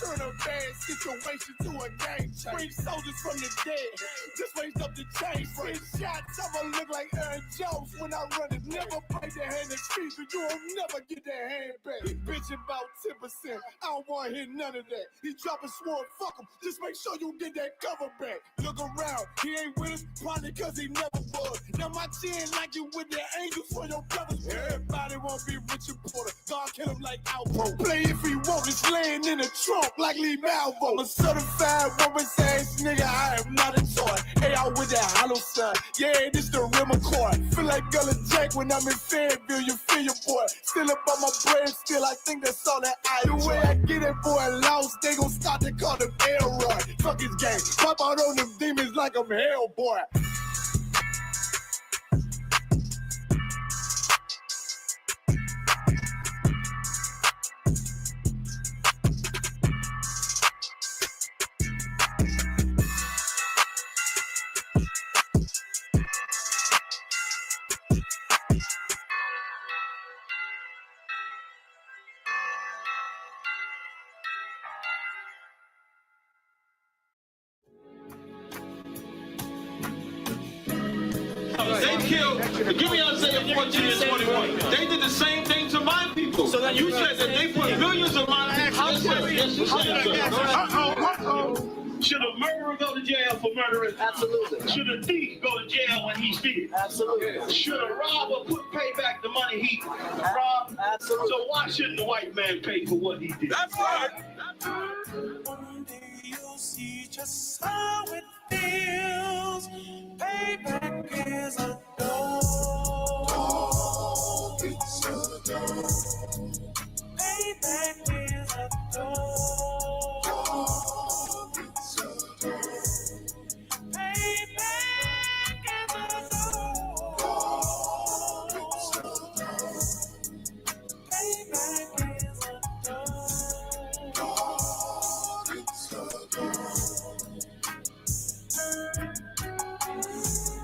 turn a bad situation to a game changer. Bring soldiers from the dead, just raised up the chain. 10 shots, I'ma look like Aaron Jones when I run it. Never break the hand that's featured, you will never get that hand back. He bitch about 10%, I don't wanna hear none of that. He dropping sword, fuck him, just make sure you get that cover back. Look around, he ain't with us, probably cause he never was. Now my chin like you with the angels for your brothers. Everybody won't be Richard Porter, God kill him like Alpo. Play if he want, it's laying in the trunk like Lee Malvo. I'm a certified woman's ass nigga, I am not a toy. Hey, out with that hollow son, yeah, this the real McCoy. Feel like Gullah Jack when I'm in Fayetteville, you feel your boy. Still up on my bread, still I think that's all that I do. The way I get it, boy, lost, they gon' start to call them Elroy. Fuck his game, pop out on them demons like I'm Hellboy. They killed, give me Isaiah 14 and 21. They did the same thing to my people. So then you said that they put millions of my actions. Should a murderer go to jail for murdering? Absolutely. Should a thief go to jail when he steals? Absolutely. Should a robber pay back the money he robbed? Absolutely. So why shouldn't the white man pay for what he did? That's right. One day you'll see just how it feels. Payback is a door. It's a door. Payback is a door. It's a door. Payback is a door. It's a door. Payback is a door. It's a door.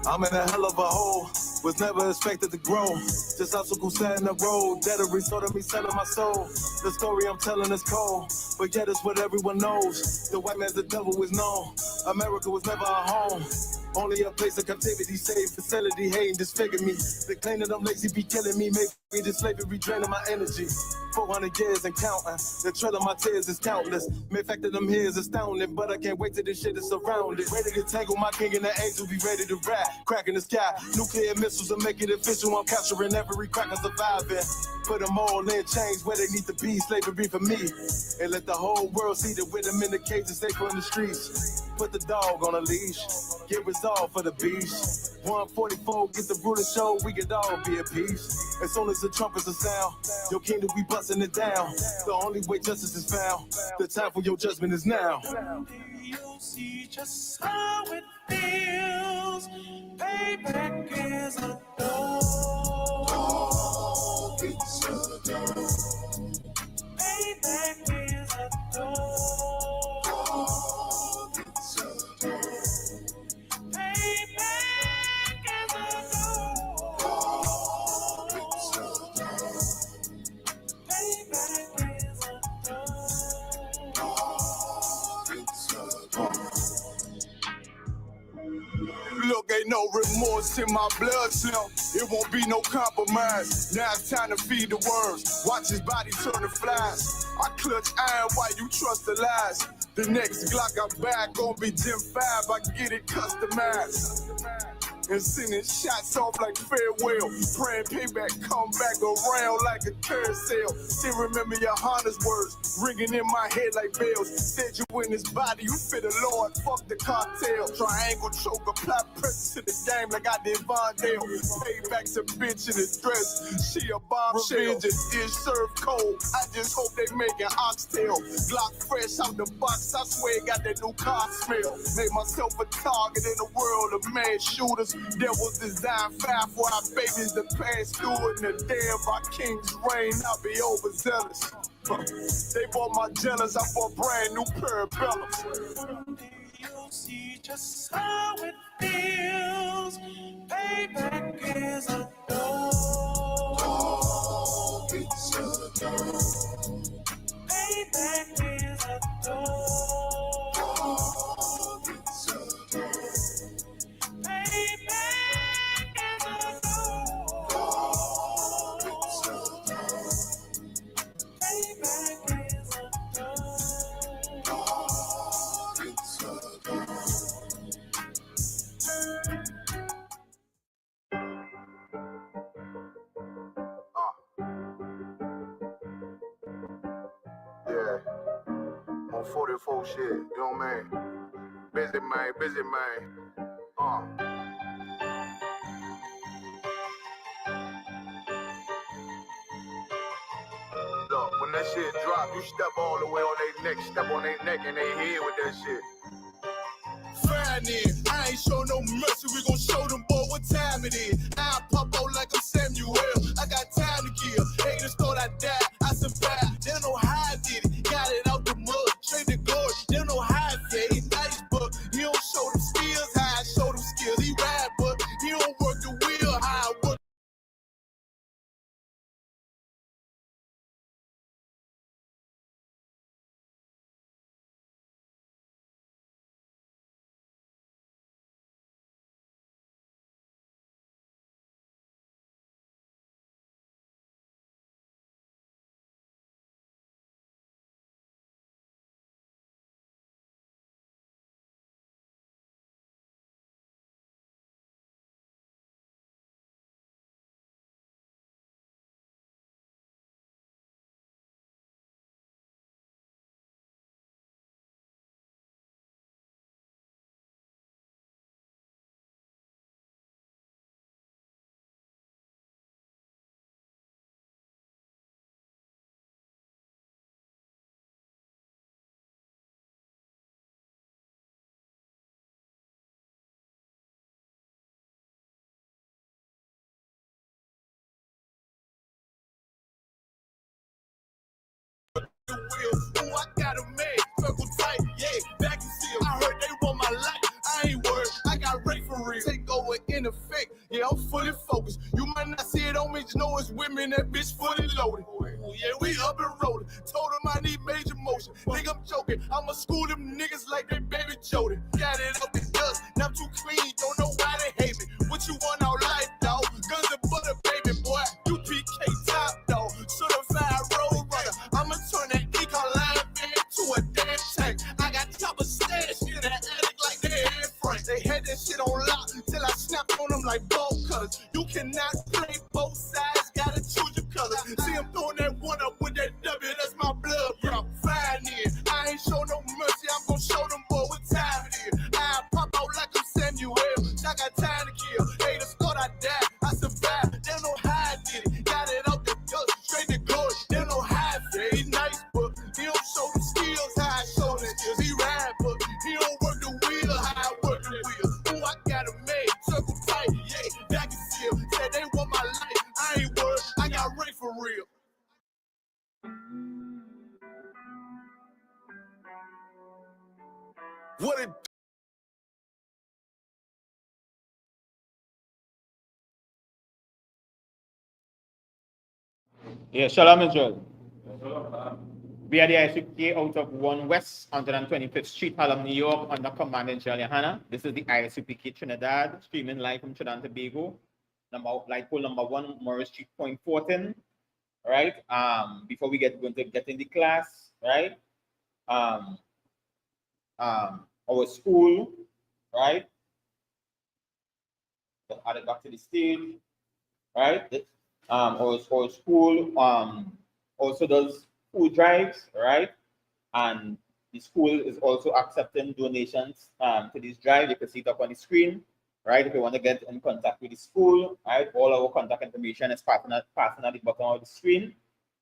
I'm in a hell of a hole, was never expected to grow. Just obstacle set in the road, that a result of me selling my soul. The story I'm telling is cold, but yet it's what everyone knows. The white man's the devil is known. America was never our home. Only a place of captivity, safe facility, hating, disfigure me. They claim that I'm lazy, be killing me, make me this slavery, draining my energy. 400 years and counting, the trail of my tears is countless. Main fact that I'm here is astounding, but I can't wait till this shit is surrounded. Ready to tangle my king and the angel, be ready to rap. Crack in the sky, nuclear missiles will make it official. I'm capturing every crack and surviving. Put them all in chains where they need to be, slavery for me. And let the whole world see that with them in the cages, safer in the streets. Put the dog on a leash, get resolved for the beast. 144, get the brutal show, we could all be at peace. As soon as the trumpets are sound, your kingdom we busting it down. The only way justice is found, the time for your judgment is now. You'll see just how it feels. Payback is a door. It's a door. Payback is a door. It's a door. Payback is a door. It's a door. Payback is a door. It's a door. Look, ain't no remorse in my blood cell. It won't be no compromise. Now it's time to feed the worms. Watch his body turn to flies. I clutch iron while you trust the lies. The next Glock I buy gon' be Gen 5. I get it customized. And sending shots off like farewell. Praying payback come back around like a carousel. Still remember your Honda's words ringing in my head like bells. Said you in his body, you fit the Lord, fuck the cartel. Triangle choke, apply pressure to the game like I did Vondale. Payback's a bitch in his dress, she a bombshell. Revenge is dish served cold, I just hope they make an oxtail. Glock fresh out the box, I swear it got that new car smell. Made myself a target in the world of mad shooters. There was design 5 for our babies to pass through. In the day of our king's reign, I'll be overzealous. They bought my jealous, I bought brand new parabellums. One day you'll see just how it feels. Payback is a door. It's a door. Payback is a door. On 44 shit, you know what I mean? Busy man. Look, when that shit drop, you step all the way on their neck, step on their neck and they head with that shit. Fine then, I ain't show no mercy, we gon' show them boy what time it is. I pop out like I'm Samuel, I got time to kill. Haters thought I died, I survived. They don't know how I did it, got it out the mud, straight to glory. They don't know how I say he's nice, but he don't show them skills, how I show them skills. He ride, but he don't work the wheel, how I work. Ooh, I got a man, circle tight, yeah, back and seal. I heard they want my life, I ain't worried, I got ready for real. Take over in effect, yeah, I'm fully focused. You might not see it on me, just know it's women, that bitch fully loaded. Ooh, yeah, we up and rolling. Told them I need major motion. Think I'm joking, I'ma school them niggas like they baby Jody. Got it up in dust, now I'm too clean, don't know why they hate me. What you want out life, dog? Guns and butter, baby boy. You PK top, dog. Certified road runner. I'ma turn that econ line into a damn tank. I got chopper stash in that attic like they had Frank. They had that shit on lock till I snapped on them like bolt cutters. You cannot play both sides, gotta choose your colors. See, I'm throwing that one up with that W, that's my blood, bro. Fine in. I ain't show no mercy, I'm gonna show them boy what time it is. I pop out like I'm Samuel, I got time to kill. Haters thought I died, I survived. They don't know how I did it, got it out the dust, straight to glory. They don't know how I say he's nice, but he don't show the skills, how I show the skills. He ride, but he don't work the wheel, how I work the wheel. Ooh, I got a man, circle tight, yeah, back and seal. Said they want my life, I ain't worried, I got ready for real. What it Yeah, Shalom Israel. We are the ISUPK out of 1 West 125th Street, Harlem, New York, under Command in Charlie Hanna. This is the ISUPK Trinidad, streaming live from Trinidad and Tobago. Light pole number 1, Morris Street, Point Fortin. Right? Before we get in the class, right? Our school, right? Add it back to the stage, right? Our school also does food drives, right? And the school is also accepting donations to this drive. You can see it up on the screen, right? If you want to get in contact with the school, right? All our contact information is passing at the bottom of the screen.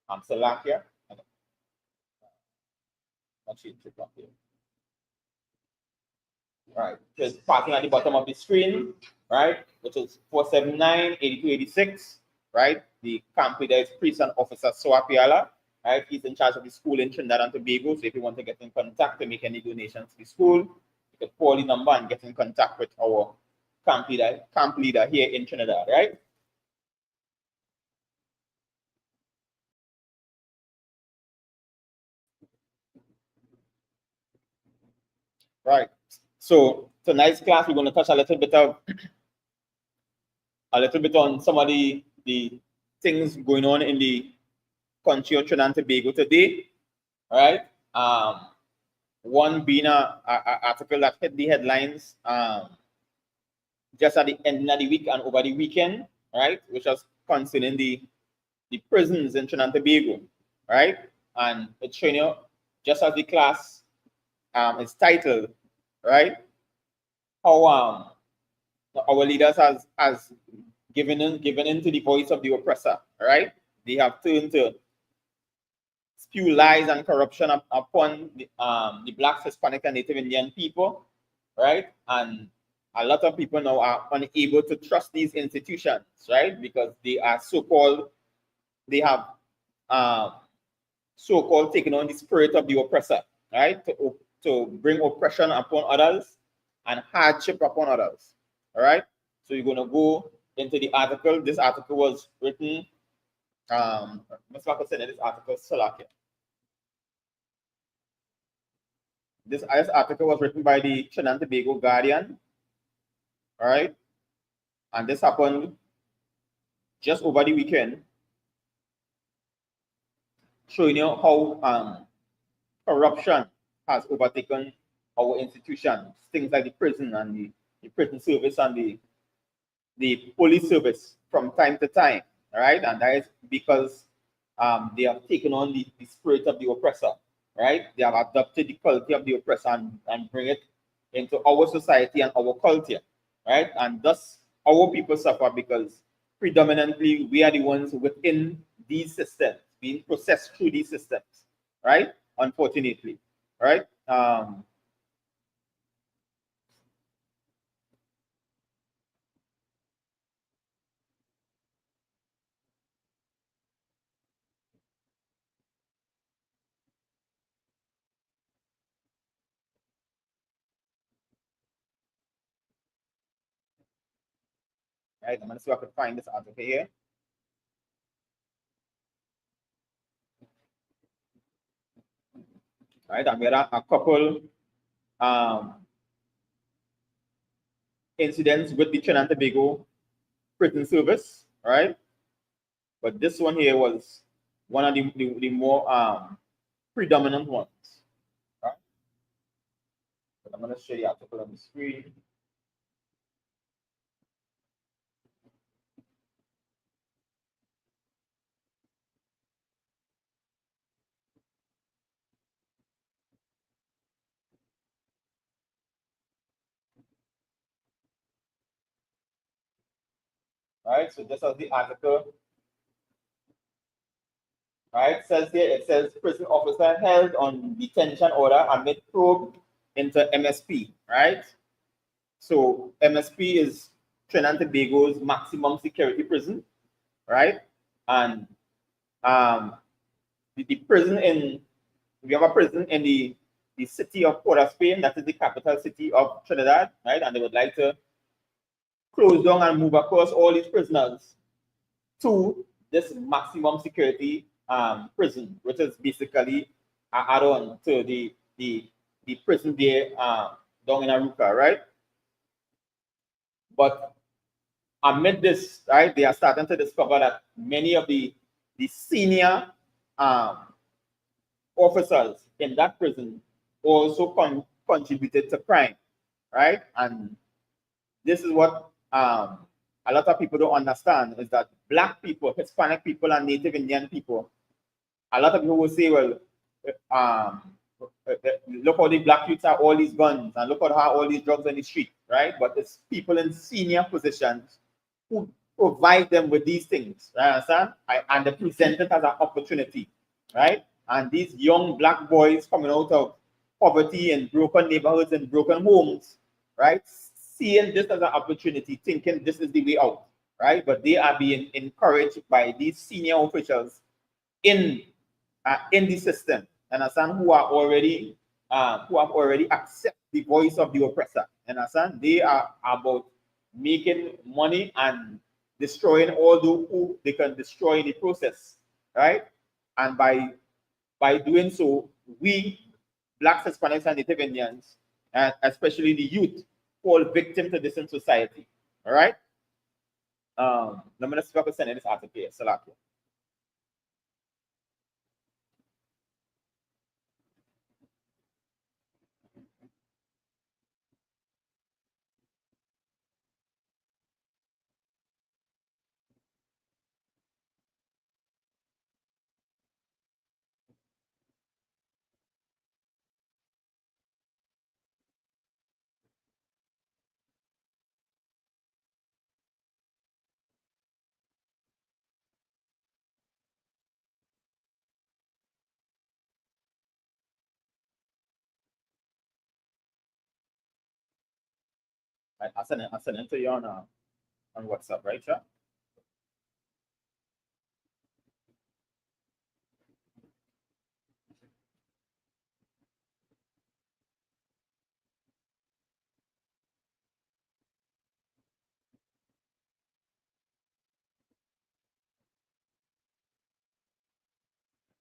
Salakia. Right, just passing at the bottom of the screen, right? Which is 479-8286, right? The camp leader is Prison Officer Soapiala, right? He's in charge of the school in Trinidad and Tobago. So if you want to get in contact to make any donations to the school, you can call the number and get in contact with our camp leader here in Trinidad, right? Right. So tonight's class, we're going to touch a little bit on some of the things going on in the country of Trinidad and Tobago today. Right. One being an article that hit the headlines just at the end of the week and over the weekend, right, which was concerning the prisons in Trinidad and Tobago, right? And it's showing you, just as the class is titled, right? How our leaders has given in to the voice of the oppressor, right? They have turned to spew lies and corruption upon the Blacks, Hispanic, and Native Indian people, right? And a lot of people now are unable to trust these institutions, right? Because they are they have so-called taken on the spirit of the oppressor, right? To bring oppression upon others and hardship upon others, all right? So you're going to go into the article. This article was written, Mr. Marcus said this article, Salakia. This article was written by the Trinidad and Tobago Guardian, all right? And this happened just over the weekend, showing you how corruption has overtaken our institutions, things like the prison and the prison service and the police service from time to time, all right? And that is because they have taken on the spirit of the oppressor, right? They have adopted the culture of the oppressor and bring it into our society and our culture, right? And thus our people suffer because predominantly we are the ones within these systems, being processed through these systems, right? Unfortunately, right? Right, I'm gonna see if I can find this article here. Right, and there are a couple incidents with the Trinidad and Tobago prison service, right? But this one here was one of the more predominant ones. Right? But I'm gonna show you the article on the screen. Right, so this is the article. Right, it says prison officer held on detention order amid probe into MSP, right? So MSP is Trinidad and Tobago's maximum security prison, right? And the prison we have a prison in the city of Port of Spain, that is the capital city of Trinidad, right? And they would like to close down and move across all these prisoners to this maximum security prison, which is basically an add-on to the prison there down in Aruca, right? But amid this, right, they are starting to discover that many of the senior officers in that prison also contributed to crime, right? And this is what a lot of people don't understand is that Black people, Hispanic people, and Native Indian people, a lot of people will say, well, look how the Black youths have all these guns and look at how all these drugs on the street, right? But it's people in senior positions who provide them with these things, right? Understand? And they present it as an opportunity, right? And these young Black boys coming out of poverty and broken neighborhoods and broken homes, right? Seeing this as an opportunity, thinking this is the way out, right? But they are being encouraged by these senior officials in the system, understand, who have already accepted the voice of the oppressor. Understand? They are about making money and destroying all those who they can destroy in the process, right? And by doing so, we Blacks, Hispanics, and Native Indians, and especially the youth, fall victim to this in society. All right. I'm gonna stop sending this article here. Salakia. I'll send it to you on WhatsApp, right, sir?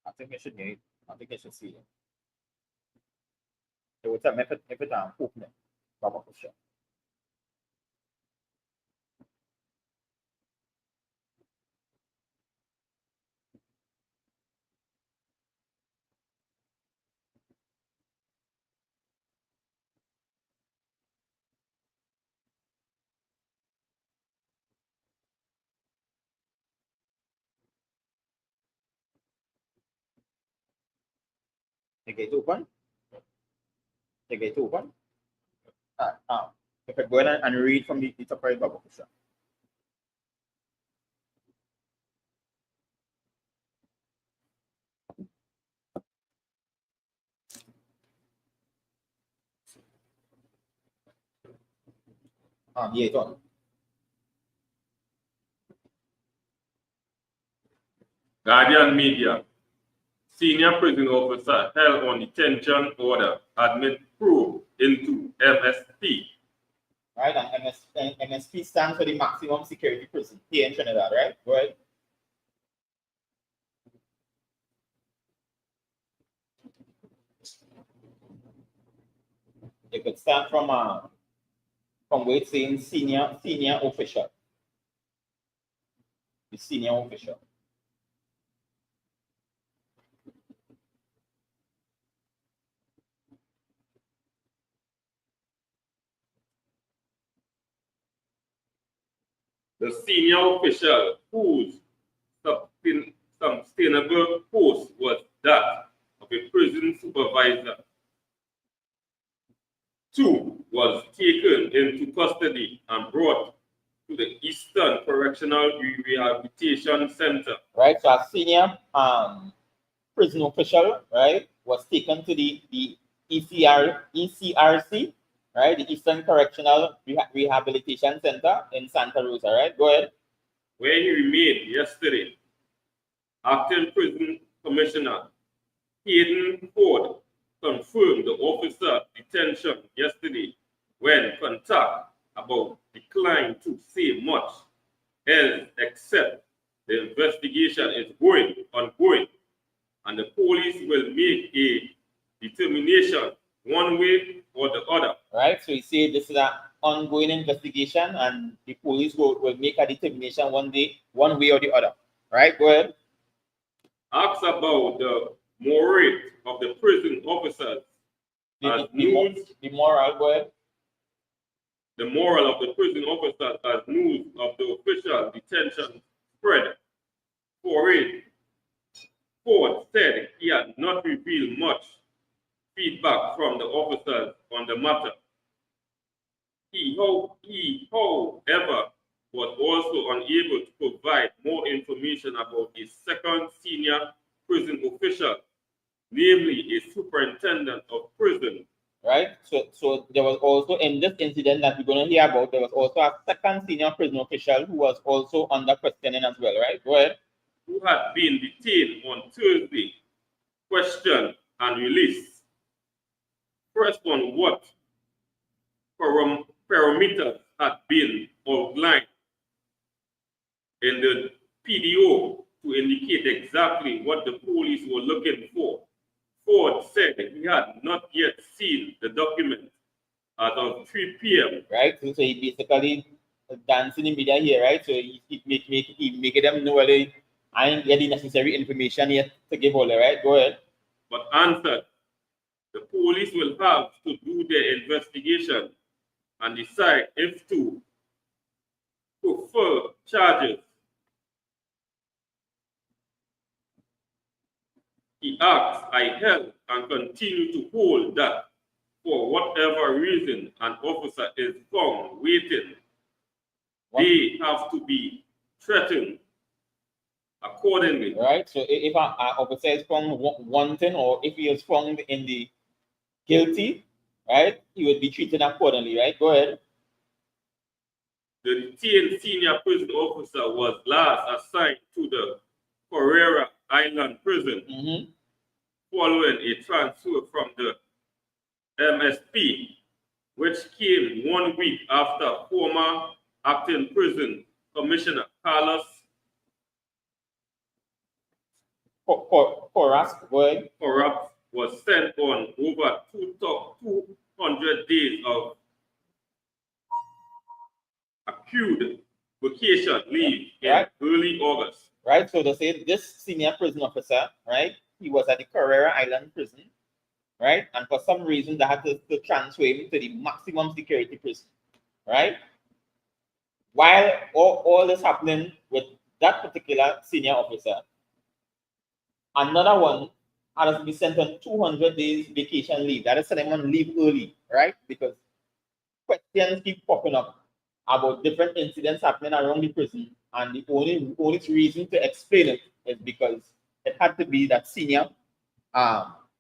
I think I should need. I think I should see it. It was a method open Baba Kusha. The gate open. The gate open. If I go ahead and read from the top right Baba Kusha. Yeah, it's on. Guardian Media. Senior prison officer held on detention order admit probe into MSP. Right, and MSP stands for the maximum security prison here in Trinidad, right? Go ahead. It could start from where it's saying senior official. The senior official. The senior official whose sustainable post was that of a prison supervisor. 2 was taken into custody and brought to the Eastern Correctional Rehabilitation Center. Right, so a senior prison official, right, was taken to the ECRC, right, the Eastern Correctional Rehabilitation Center in Santa Rosa, right? Go ahead. Where he remained yesterday. Acting Prison Commissioner Hayden Ford confirmed the officer detention yesterday when contacted about declined to say much else except the investigation is ongoing and the police will make a determination one way or the other. Right, so he said this is an ongoing investigation and the police will make a determination one way or the other. Right, go ahead. Asked about the moral of the prison officers. The moral, go ahead. The moral of the prison officers as news of the official detention spread. Ford said he had not revealed much feedback from the officers on the matter. He, however, was also unable to provide more information about a second senior prison official, namely a superintendent of prison. Right, so there was also, in this incident that we're going to hear about, there was also a second senior prison official who was also under questioning as well, right? Go ahead. Who had been detained on Thursday, questioned and released. First on what parameters had been outlined in the PDO to indicate exactly what the police were looking for. Ford said he had not yet seen the document as of 3 p.m. Right, so he basically dancing in media here, right? So he make them know whether I ain't get the necessary information yet to give all, right? Go ahead. But answered, the police will have to do their investigation and decide if to prefer charges. He asks, I held and continue to hold that for whatever reason an officer is found waiting, they have to be threatened accordingly. Right, so if an officer is found wanting or if he is found in the guilty, right, he would be treated accordingly, right? Go ahead. The detained senior prison officer was last assigned to the Correa Island prison following a transfer from the MSP, which came 1 week after former acting prison commissioner Carlos Corrupt was sent on over 200 days of accrued vacation leave in early August. Right, so they say this senior prison officer, right, he was at the Correa Island prison, right, and for some reason they had to transfer him to the maximum security prison, right? While all this happening with that particular senior officer, another one had to be sent on 200 days vacation leave. That is sending him on leave early, right? Because questions keep popping up about different incidents happening around the prison, and the only reason to explain it is because it had to be that senior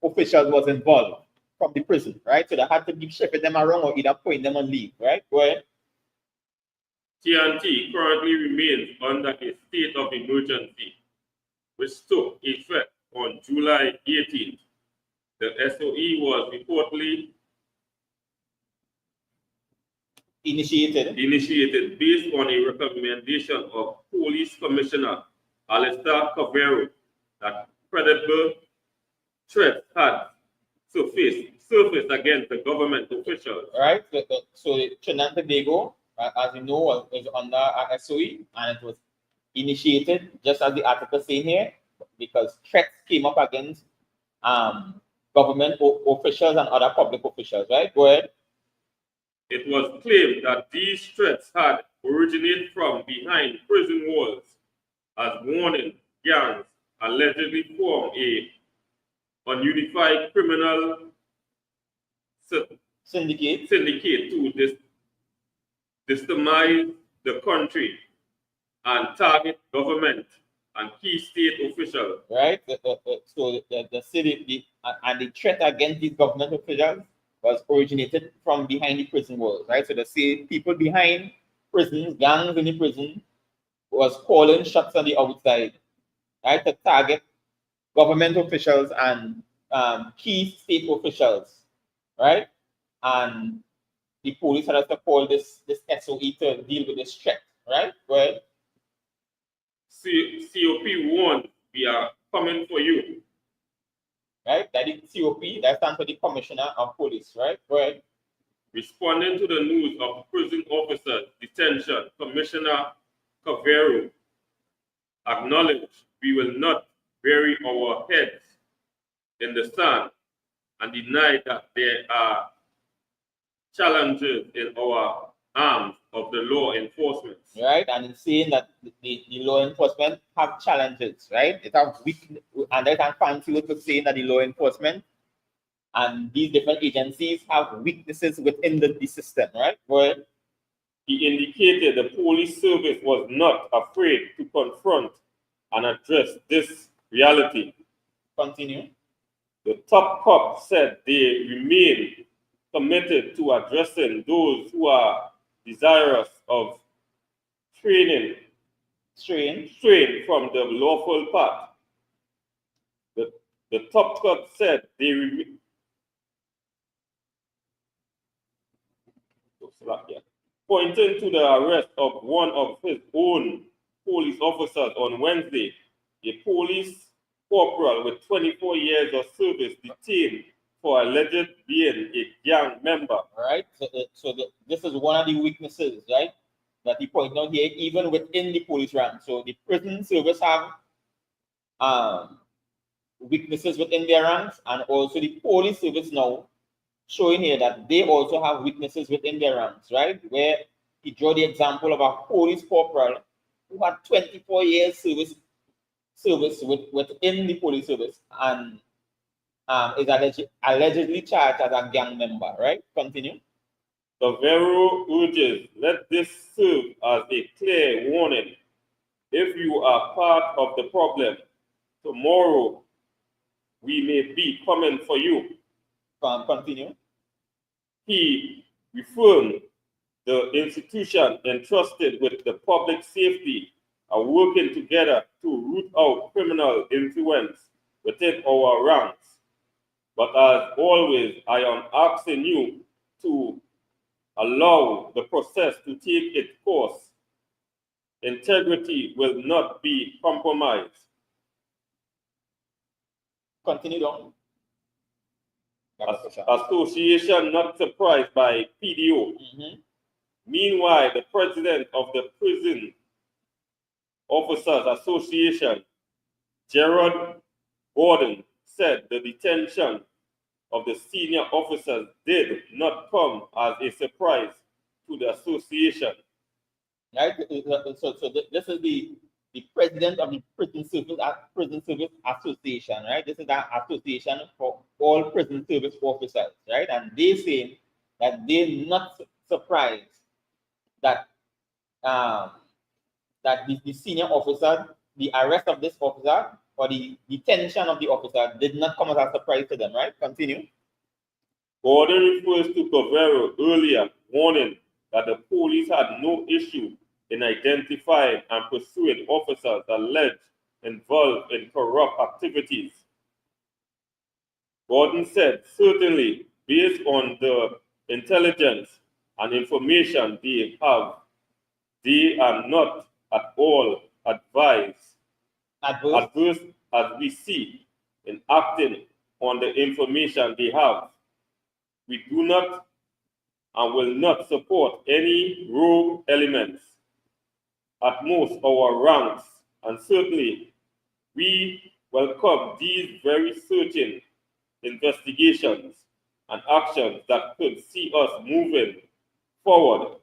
officials was involved from the prison, right? So they had to keep shipping them around or either putting them on leave, right? Go ahead. TNT currently remains under a state of emergency, which took effect on July 18th. The SOE was reportedly initiated based on a recommendation of Police Commissioner Alistair Cavero that credible threats had surfaced against the government officials. Right. So Trinidad and Tobago, as you know, is under SOE, and it was initiated just as the article saying here, because threats came up against government officials and other public officials. Right. Go ahead. It was claimed that these threats had originated from behind prison walls, as warning gangs allegedly formed a ununified criminal syndicate to destabilize the country and target government and key state officials. Right. So the city and the threat against these government officials was originated from behind the prison walls, right? So they say people behind prisons, gangs in the prison, was calling shots on the outside, right, to target government officials and key state officials, right? And the police had to call this SOE to deal with this threat, right? Go ahead. COP1, we are coming for you. Right, that is COP, that stands for the Commissioner of Police, right? Go ahead. Responding to the news of prison officers' detention, Commissioner Cavero acknowledged we will not bury our heads in the sand and deny that there are challenges in our arms of the law enforcement. Right, and it's saying that the law enforcement have challenges, right? It have weak, and they can fancy with saying that the law enforcement and these different agencies have weaknesses within the system, right? Go ahead. He indicated the police service was not afraid to confront and address this reality. Continue. The top cop said they remain committed to addressing those who are desirous of straying from the lawful path. The top cop said they remain pointing to the arrest of one of his own police officers on Wednesday, a police corporal with 24 years of service detained for alleged being a gang member. Right. So this is one of the weaknesses, right, that he pointed out here, even within the police ranks. So the prison service have weaknesses within their ranks, and also the police service now showing here that they also have weaknesses within their ranks, right? Where he drew the example of a police corporal who had 24 years service within the police service and is allegedly charged as a gang member, right? Continue. Cavero urges, let this serve as a clear warning. If you are part of the problem, tomorrow we may be coming for you. Continue. He reaffirmed the institution entrusted with the public safety are working together to root out criminal influence within our ranks. But as always, I am asking you to allow the process to take its course. Integrity will not be compromised. Continue on. Association not surprised by PDO. Meanwhile, the president of the Prison Officers Association, Gerard Gordon, said the detention of the senior officers did not come as a surprise to the association. Right? So this is the president of the Prison Service Association, right? This is that association for all prison service officers, right? And they say that they're not surprised that that the senior officer, the arrest of this officer or the detention of the officer did not come as a surprise to them, right? Continue. Gordon refers to Guevara earlier, warning that the police had no issue in identifying and pursuing officers alleged involved in corrupt activities. Gordon said, certainly, based on the intelligence and information they have, they are not at all adverse as we see in acting on the information they have. We do not and will not support any rogue elements at most our ranks, and certainly we welcome these very certain investigations and actions that could see us moving forward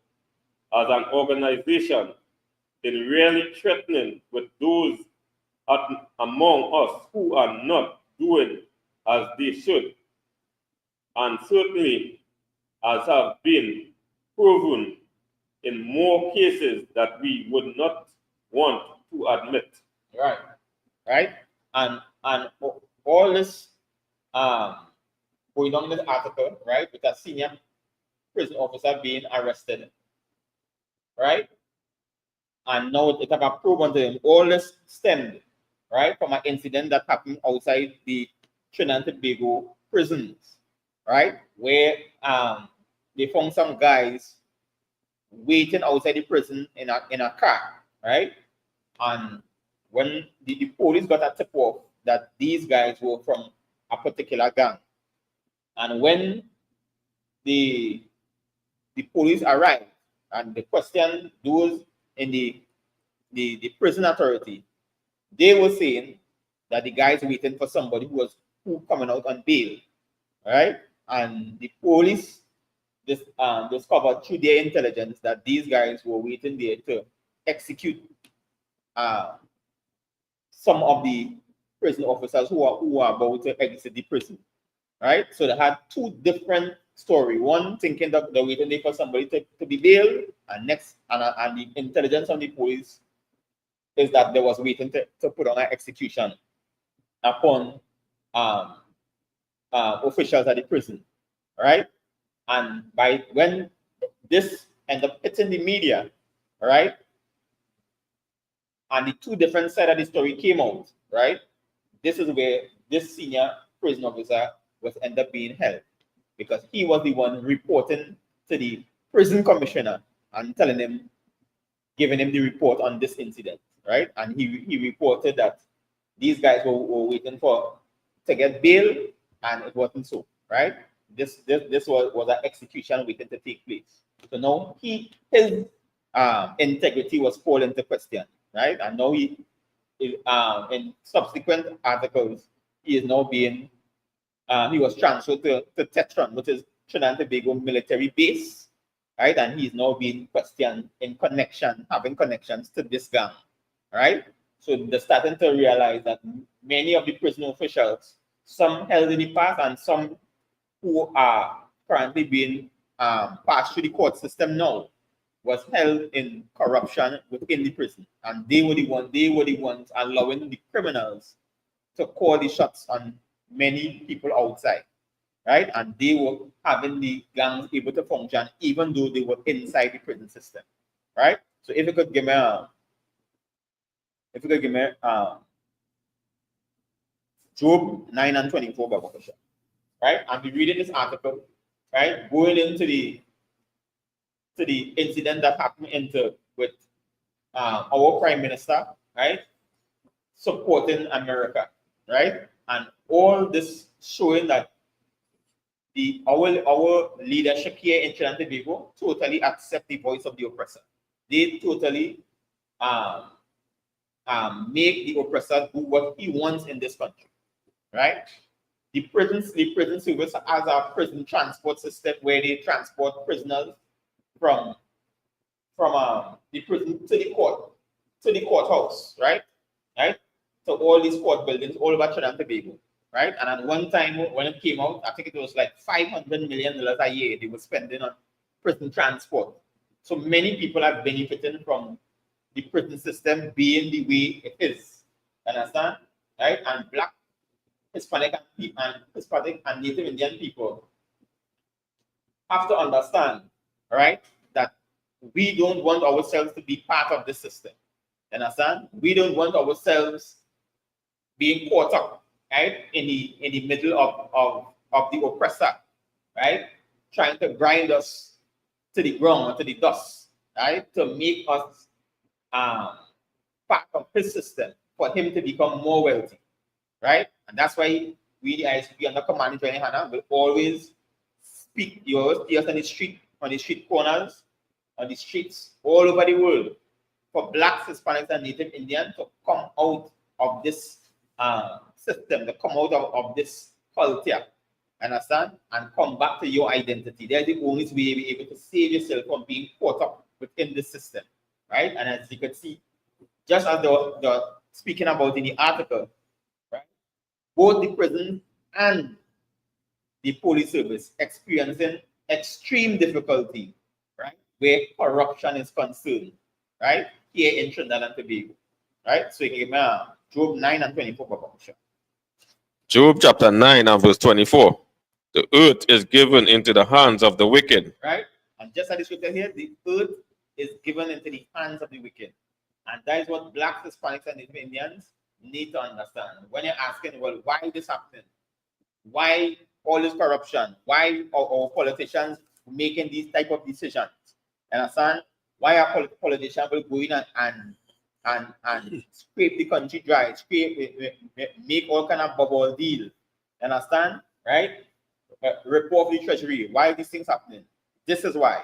as an organization in really threatening with those among us who are not doing as they should, and certainly as have been proven in more cases that we would not want to admit. Right. And all this going on in this article, right, with a senior prison officer being arrested, right? And now it have a probe on them. All this stemmed, right, from an incident that happened outside the Trinidad and Tobago prisons, right, where they found some guys waiting outside the prison in a car, right? And when the police got a tip off that these guys were from a particular gang, and when the police arrived and they questioned those in the prison authority, they were saying that the guys waiting for somebody who coming out on bail, right? And the police discovered through their intelligence that these guys were waiting there to execute some of the prison officers who are about to exit the prison, right? So they had two different stories. One thinking that they're waiting there for somebody to be bailed, and the intelligence of the police is that they was waiting to put on an execution upon officials at the prison, right? And by when this ended up hitting the media, right? And the two different sides of the story came out, right? This is where this senior prison officer was ended up being held, because he was the one reporting to the prison commissioner and telling him, giving him the report on this incident, right? And he reported that these guys were waiting to get bail, and it wasn't so, right? This was an execution waiting to take place. So now his integrity was called into question, right? And now in subsequent articles, he is now being he was transferred to Tetron, which is Trinidad and Tobago military base, right? And he is now being questioned in having connections to this gang, right? So they're starting to realize that many of the prison officials, some held in the past and some who are currently being passed through the court system now, was held in corruption within the prison, and they were the ones allowing the criminals to call the shots on many people outside, right? And they were having the gangs able to function even though they were inside the prison system, right? So if you could give me Job 9 and 24, Babakasha, right? I'll be reading this article, right? Going into the incident that happened with our Prime Minister, right? Supporting America, right? And all this showing that our leadership here in Trinidad and Tobago totally accept the voice of the oppressor. They totally make the oppressor do what he wants in this country, right? The prison service has a prison transport system where they transport prisoners from the prison to the courthouse, right? Right? So all these court buildings all over Trinidad and Tobago, right? And at one time when it came out, I think it was like $500 million a year they were spending on prison transport. So many people are benefiting from the prison system being the way it is. Understand? Right? And Black, Hispanic and Native Indian people have to understand, right, that we don't want ourselves to be part of this system. Understand? We don't want ourselves being caught up, right, in the middle of the oppressor, right, trying to grind us to the ground, to the dust, right, to make us part of his system for him to become more wealthy, right? And that's why we, the ISP under command Johnny Hanna, will always speak. You always see us on the street corners, on the streets all over the world, for Blacks, Hispanics, and Native Indians to come out of this system, to come out of this culture, understand, and come back to your identity. That's the only way you'll be able to save yourself from being caught up within the system, right? And as you can see, just as the speaking about in the article, right, both the prison and the police service experiencing extreme difficulty, right, where corruption is concerned, right, here in Trinidad and Tobago, right? So you give Job 9 and 24, Papa. Job chapter 9 and verse 24. The earth is given into the hands of the wicked. Right? And just as the scripture here, the earth is given into the hands of the wicked. And that is what Blacks, Hispanics, and Native Indians need to understand. When you're asking, well, why this happening? Why all this corruption? Why are politicians making these type of decisions? Understand? Why are politicians will go in and scrape the country dry, make all kind of bubble deal? Understand? Right? Rip off the treasury. Why are these things happening? This is why.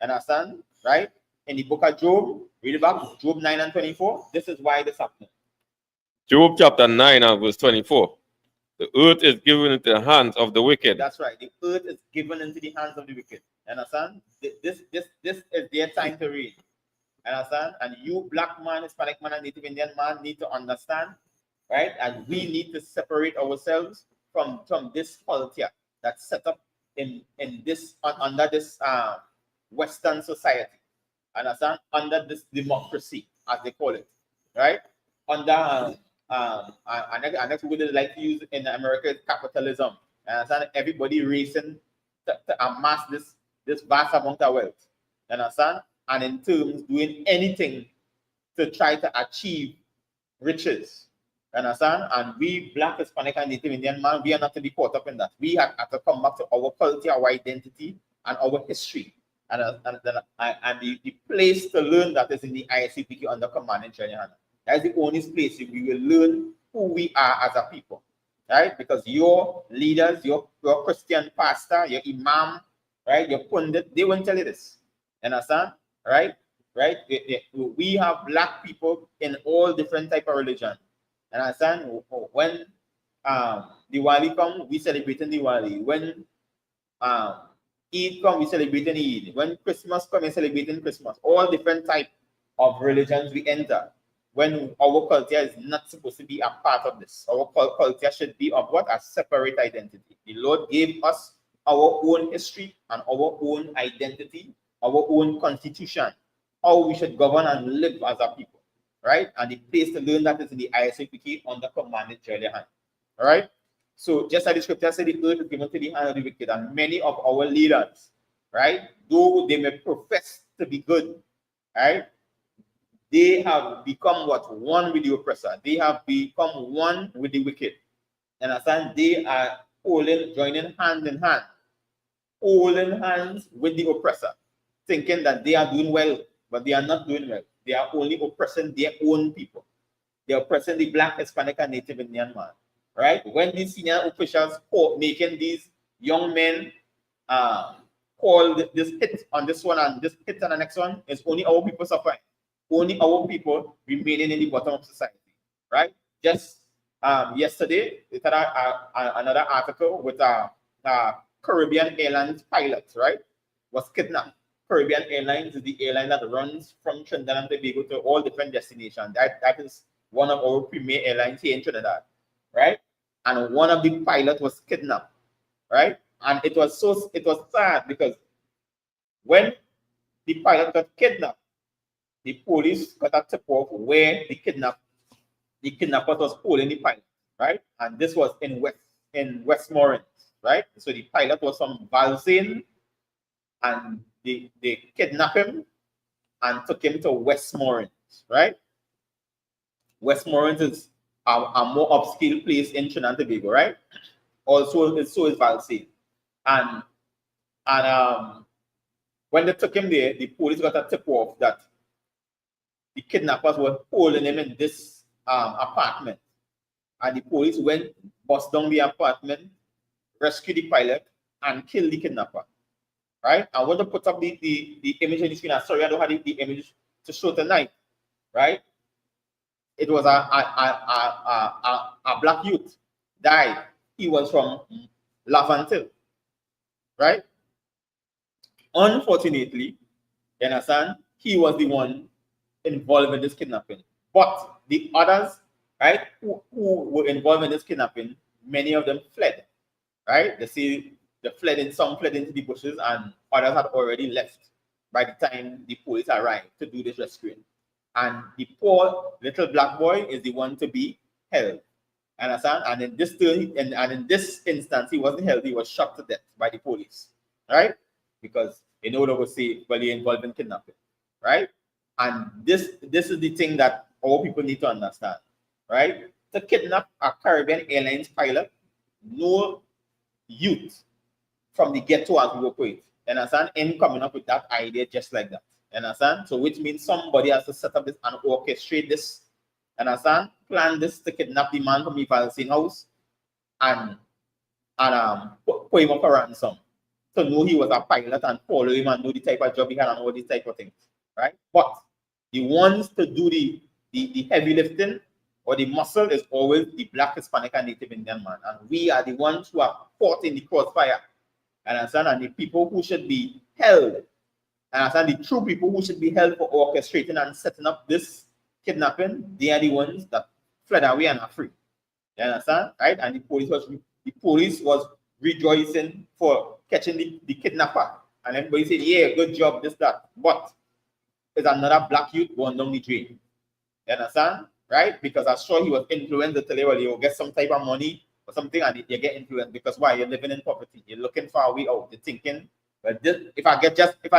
Understand? Right? In the book of Job, read it back, Job 9 and 24. This is why this happening. Job chapter 9 and verse 24. The earth is given into the hands of the wicked. That's right. The earth is given into the hands of the wicked. Understand? This is their time to reign. Understand? And you, Black man, Hispanic man, and Native Indian man, need to understand, right? And we need to separate ourselves from this culture that's set up in this under this Western society. Understand? Under this democracy, as they call it, right? Under another word they like to use in America is capitalism. Understand? Everybody racing to amass this vast amount of wealth. Understand? And in terms doing anything to try to achieve riches. Understand? And we, Black, Hispanic, and Native Indian man, we are not to be caught up in that. We have to come back to our culture, our identity, and our history. And the place to learn that is in the ISCPQ under command in Trinidad. That is the only place we will learn who we are as a people, right? Because your leaders, your Christian pastor, your imam, right, your pundit, they won't tell you this. Understand? Right? Right? We have Black people in all different type of religion. Understand? When Diwali comes, we celebrate in Diwali. When Eid comes, we celebrate in Eid. When Christmas comes, we celebrate in Christmas. All different type of religions we enter. When our culture is not supposed to be a part of this. Our culture should be of what? A separate identity. The Lord gave us our own history and our own identity, our own constitution, how we should govern and live as a people, right? And the place to learn that is in the ISAPK under command in Jolihan, all right? So just like the scripture said, the earth is given to the hand of the wicked, and many of our leaders, right, though they may profess to be good, right, they have become what? One with the oppressor. They have become one with the wicked. And understand? They are joining hand in hand, holding hands with the oppressor, thinking that they are doing well, but they are not doing well. They are only oppressing their own people. They are oppressing the Black, Hispanic, and Native Indian man. Right? When these senior officials making these young men call this hit on this one and this hit on the next one, it's only our people suffering. Only our people remaining in the bottom of society. Right? Just yesterday, we had another article with a Caribbean Airlines pilot, right, was kidnapped. Caribbean Airlines is the airline that runs from Trinidad and Tobago to all different destinations. That is one of our premier airlines here in Trinidad, right? And one of the pilots was kidnapped, right? And it was sad because when the pilot got kidnapped, the police got a tip off where the kidnapper was holding the pilot, right? And this was in Westmoreland, right? So the pilot was from Valsayn, and they kidnapped him and took him to Westmoreland, right? Westmoreland is a more upscale place in Trinidad and Tobago, right? Also, so is Valsayn. And when they took him there, the police got a tip off that the kidnappers were holding him in this apartment. And the police went, bust down the apartment, rescued the pilot, and killed the kidnapper. Right? I want to put up the image on the screen. I'm sorry, I don't have the image to show tonight. Right? It was a black youth died. He was from Laventille. Right? Unfortunately, you understand, he was the one involved in this kidnapping. But the others, right, who were involved in this kidnapping, many of them fled. Right? Some fled into the bushes, and others had already left by the time the police arrived to do this rescuing. And the poor little black boy is the one to be held. Understand? And in this instance, he wasn't held, he was shot to death by the police. Right? Because in order to say, well, you're involved in kidnapping. Right? And this is the thing that all people need to understand. Right? To kidnap a Caribbean Airlines pilot, no youth from the ghetto as we work with, understand, in coming up with that idea just like that, understand? So which means somebody has to set up this and orchestrate this, understand, plan this to kidnap the man from the Valsayn house and put him up a ransom to know he was a pilot and follow him and know the type of job he had and all these type of things, right? But the ones to do the heavy lifting or the muscle is always the Black, Hispanic, and Native Indian man. And we are the ones who are caught in the crossfire. Understand? And the people who should be held. Understand? The true people who should be held for orchestrating and setting up this kidnapping, they are the ones that fled away and are free. You understand? Right? And the police was rejoicing for catching the kidnapper. And everybody said, yeah, good job, this, that. But there's another black youth going down the drain. You understand? Right? Because I'm sure he was influenced to tell you, well, you'll get some type of money or something, and you get influenced because why? You're living in poverty. You're looking for a way out. You're thinking, well, if I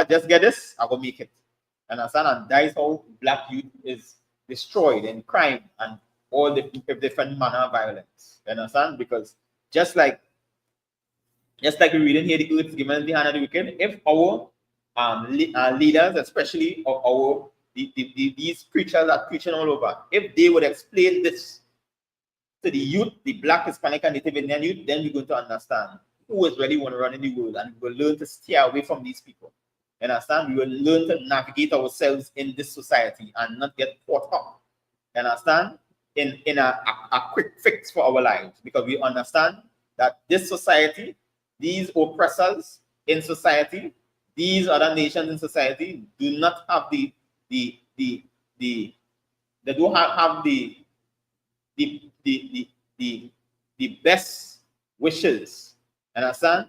just get this, I will make it. You understand? And that is how black youth is destroyed in crime and all the different manner of violence. You understand? Because just like we read in here, the earth is given in the hand of the wicked. If our leaders, especially these preachers that are preaching all over, if they would explain this to the youth, the Black, Hispanic, and Native Indian youth, then we're going to understand who is really want to run in the world, and we will learn to steer away from these people. You understand? We will learn to navigate ourselves in this society and not get caught up. You understand? In a quick fix for our lives, because we understand that this society, these oppressors in society, these other nations in society do not have they don't have the best wishes, understand,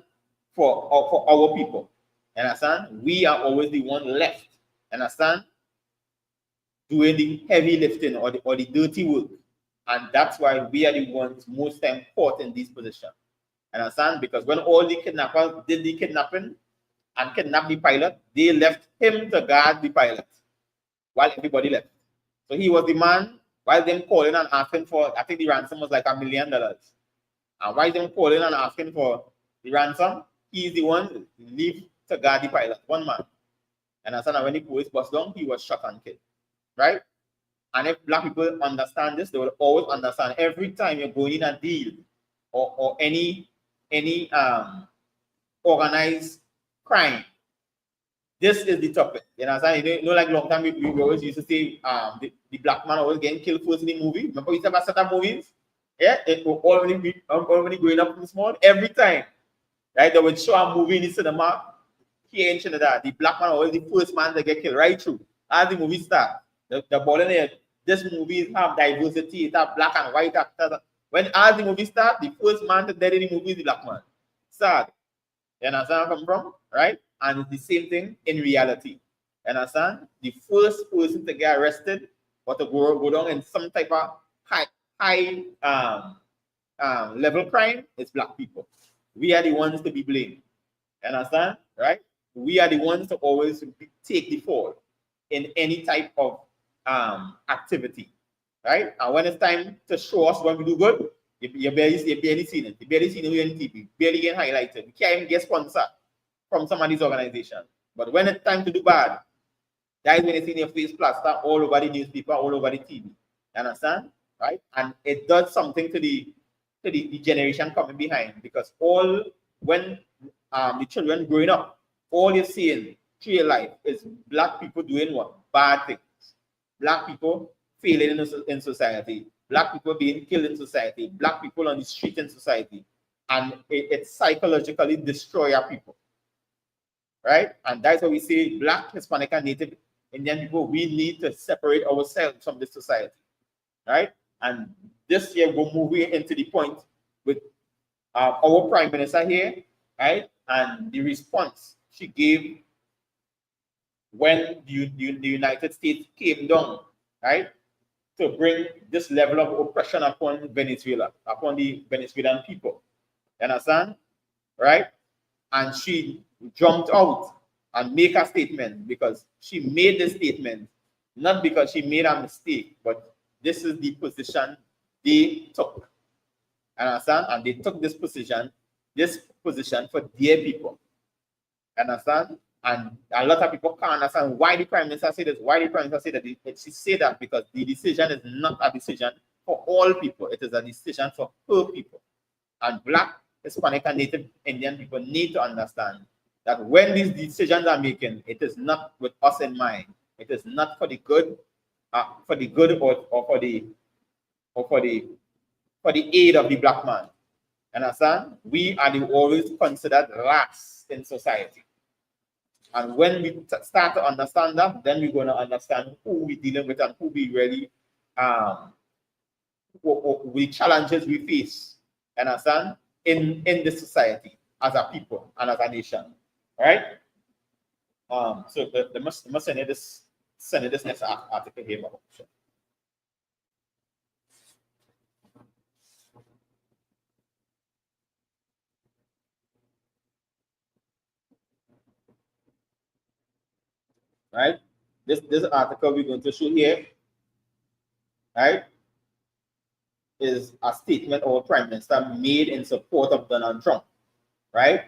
for our people. Understand? We are always the one left, understand, doing the heavy lifting or the dirty work. And that's why we are the ones most time caught in these positions. Understand? Because when all the kidnappers did the kidnapping and kidnapped the pilot, they left him to guard the pilot while everybody left. So he was the man, while them calling and asking for, I think the ransom was like $1 million. And while them calling and asking for the ransom, he's the one leave to guard the pilot, one man. And as when the police bust down, he was shot and killed. Right? And if black people understand this, they will always understand every time you're going in a deal or any organized crime, this is the topic. You understand? You know, like long time we always used to say the black man always getting killed first in the movie. Remember we used to have certain movies? Yeah, it will already growing up from small, every time. Right? They would show a movie in the cinema here in Trinidad. The black man always the first man to get killed, right through. As the movie starts. The ball in there, this movie have diversity, it have black and white actors. When as the movie starts, the first man to dead in the movie is the black man. Sad. You understand where I come from? Right? And it's the same thing in reality. You understand? The first person to get arrested or to go down in some type of high level crime is black people. We are the ones to be blamed. You understand? Right? We are the ones to always take the fall in any type of activity, right? And when it's time to show us when we do good, you barely seen it. You barely seen it on TV. Barely get highlighted. You can't even get sponsored from some of these organizations. But when it's time to do bad, that is when you see your face plaster all over the newspaper, all over the TV. You understand? Right? And it does something to the generation coming behind, because when the children growing up, all you're seeing through your life is black people doing what? Bad things. Black people failing in society. Black people being killed in society. Black people on the street in society. And it psychologically destroys our people. Right? And that's why we say black, Hispanic, and Native Indian people, we need to separate ourselves from this society. Right? And this year we're moving into the point with our Prime Minister here, right? And the response she gave when the United States came down, right, to bring this level of oppression upon Venezuela, upon the Venezuelan people. You understand? Right? And she jumped out and made a statement, because she made this statement not because she made a mistake, but this is the position they took. Understand? And they took this position for their people. Understand? And a lot of people can't understand why the Prime Minister said this, why the Prime Minister said that. She said that because the decision is not a decision for all people. It is a decision for her people. And black, Hispanic, and Native Indian people need to understand that when these decisions are making, it is not with us in mind. It is not for the good, or for the aid of the black man. Understand? We are always considered last in society. And when we start to understand that, then we're going to understand who we're dealing with and who we really, the challenges we face, understand, in this society as a people and as a nation, right? So they must send this next article here. Right? This article we're going to show here, right, is a statement our Prime Minister made in support of Donald Trump, right?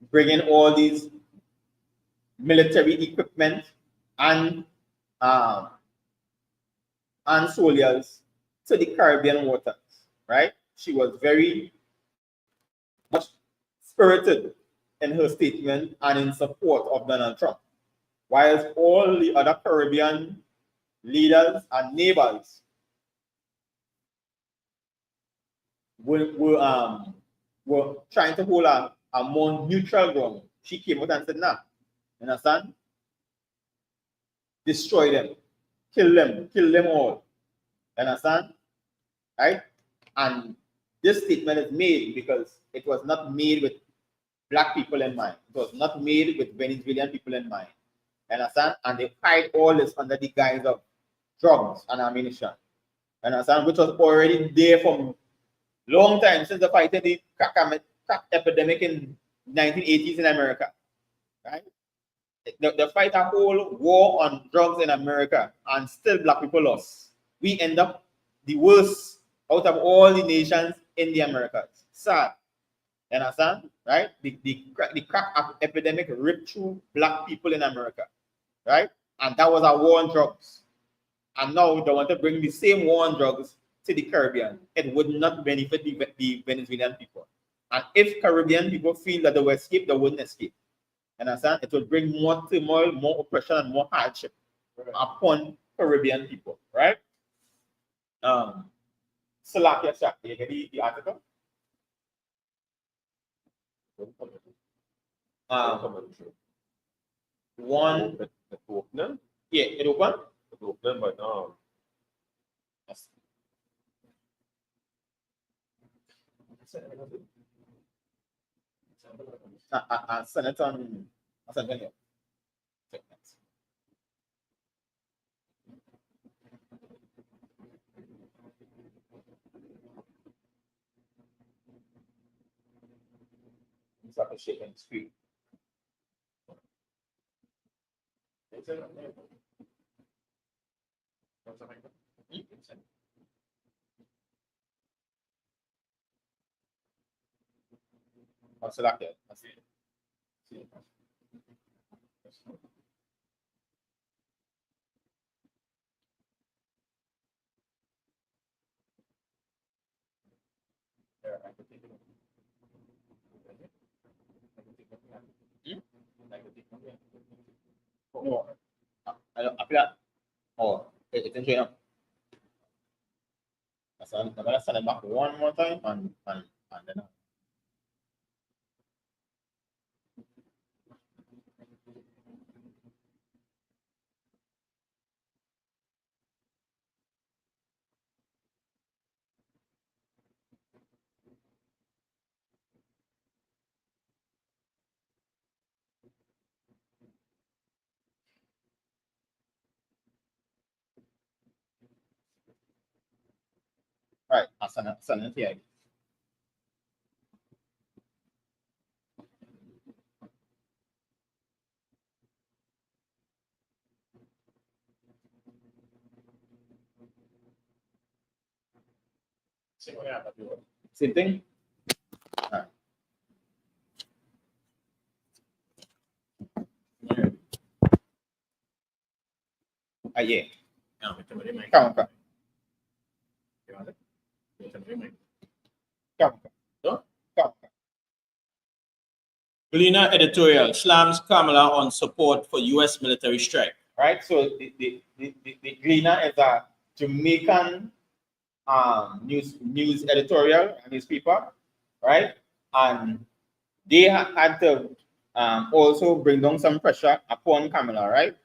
Bringing all these military equipment and soldiers to the Caribbean waters, right? She was very much spirited in her statement and in support of Donald Trump, whilst all the other Caribbean leaders and neighbors were trying to hold a more neutral ground. She came out and said, nah, you understand? Destroy them, kill them all. You understand? Right? And this statement is made because it was not made with black people in mind. It was not made with Venezuelan people in mind. You understand? And they hide all this under the guise of drugs and ammunition. You understand? Which was already there from long time since the fight of the crack epidemic in 1980s in America. Right? The fight a whole war on drugs in America, and still black people lost. We end up the worst out of all the nations in the Americas. Sad. You understand? Right? The crack epidemic ripped through black people in America. Right? And that was a war on drugs. And now they want to bring the same war on drugs to the Caribbean. It would not benefit the Venezuelan people. And if Caribbean people feel that they will escape, they wouldn't escape. You understand? It will bring more turmoil, more oppression, and more hardship upon Caribbean people. Right? Salakia Shak, you get the article? One. Yeah, it open? But Yes. Send it on. I'll send it here. It's like a shaking screen. I'll select it. I'll see it. See it. There, I can take it. No, I don't. I feel that. Oh, it's in China. I'm gonna send it back one more time and then. All right, I'll send it here. Same thing? All right. Yeah. Come. Gleaner editorial slams Kamala on support for U.S. military strike. Right, so the Gleaner is a Jamaican news editorial newspaper, right? And they had to also bring down some pressure upon Kamala, right?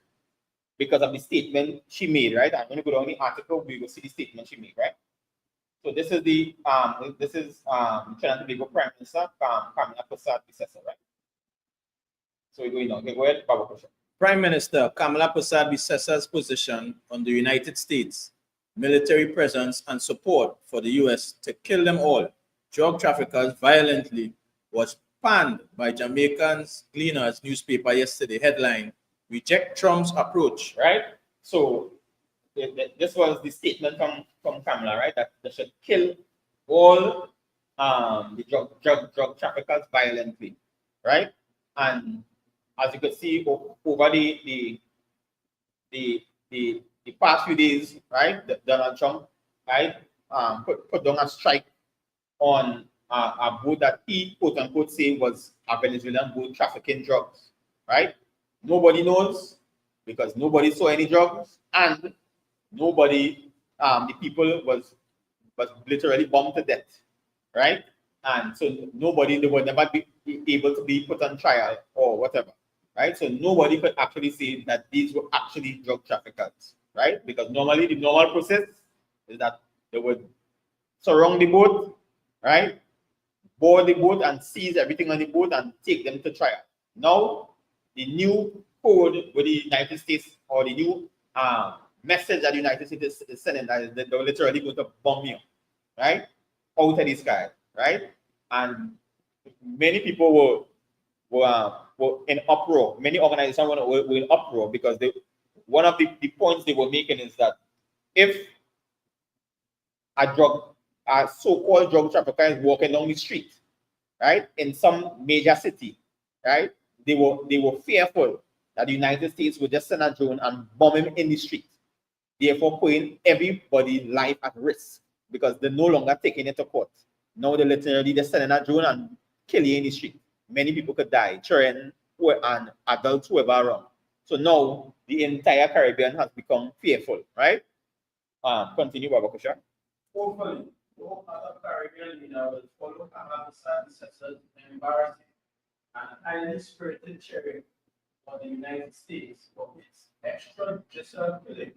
Because of the statement she made, right? I'm going to go down the article, we will see the statement she made, right? So this is the Trinidad and Tobago Prime Minister Kamala Persad-Bissessar, right? So we're going on. Okay, go ahead, Baba Kusha. Prime Minister Kamala Persad-Bissessar's position on the United States military presence and support for the U.S. to kill them all, drug traffickers violently, was panned by Jamaican's Gleaner's newspaper yesterday. Headline: Reject Trump's approach. Right? So this was the statement from Kamala, right? That they should kill all the drug traffickers violently, right? And as you could see over the past few days, right, Donald Trump, right, put down a strike on a boat that he quote unquote say was a Venezuelan boat trafficking drugs, right? Nobody knows because nobody saw any drugs, and nobody, the people was literally bombed to death, right? And so nobody, they would never be able to be put on trial or whatever, right? So nobody could actually say that these were actually drug traffickers, right? Because normally the normal process is that they would surround the boat, right? Board the boat and seize everything on the boat and take them to trial. Now, the new code with the United States, or the new message that the United States is sending that they're literally going to bomb you, right? Out of the sky, right? And many people were in uproar. Many organizations were in uproar because one of the points they were making is that if a so-called drug trafficker is walking down the street, right, in some major city, right, they were fearful that the United States would just send a drone and bomb him in the street, therefore putting everybody's life at risk because they're no longer taking it to court. Now they're literally just sending a drone and kill you in the street. Many people could die, children and adults who are around. So now the entire Caribbean has become fearful, right? Continue, Baba Kusha. Hopefully, all other Caribbean leaders will follow Kamala's successors in embarrassing and highly spirited cheering for the United States for its extrajudicial killing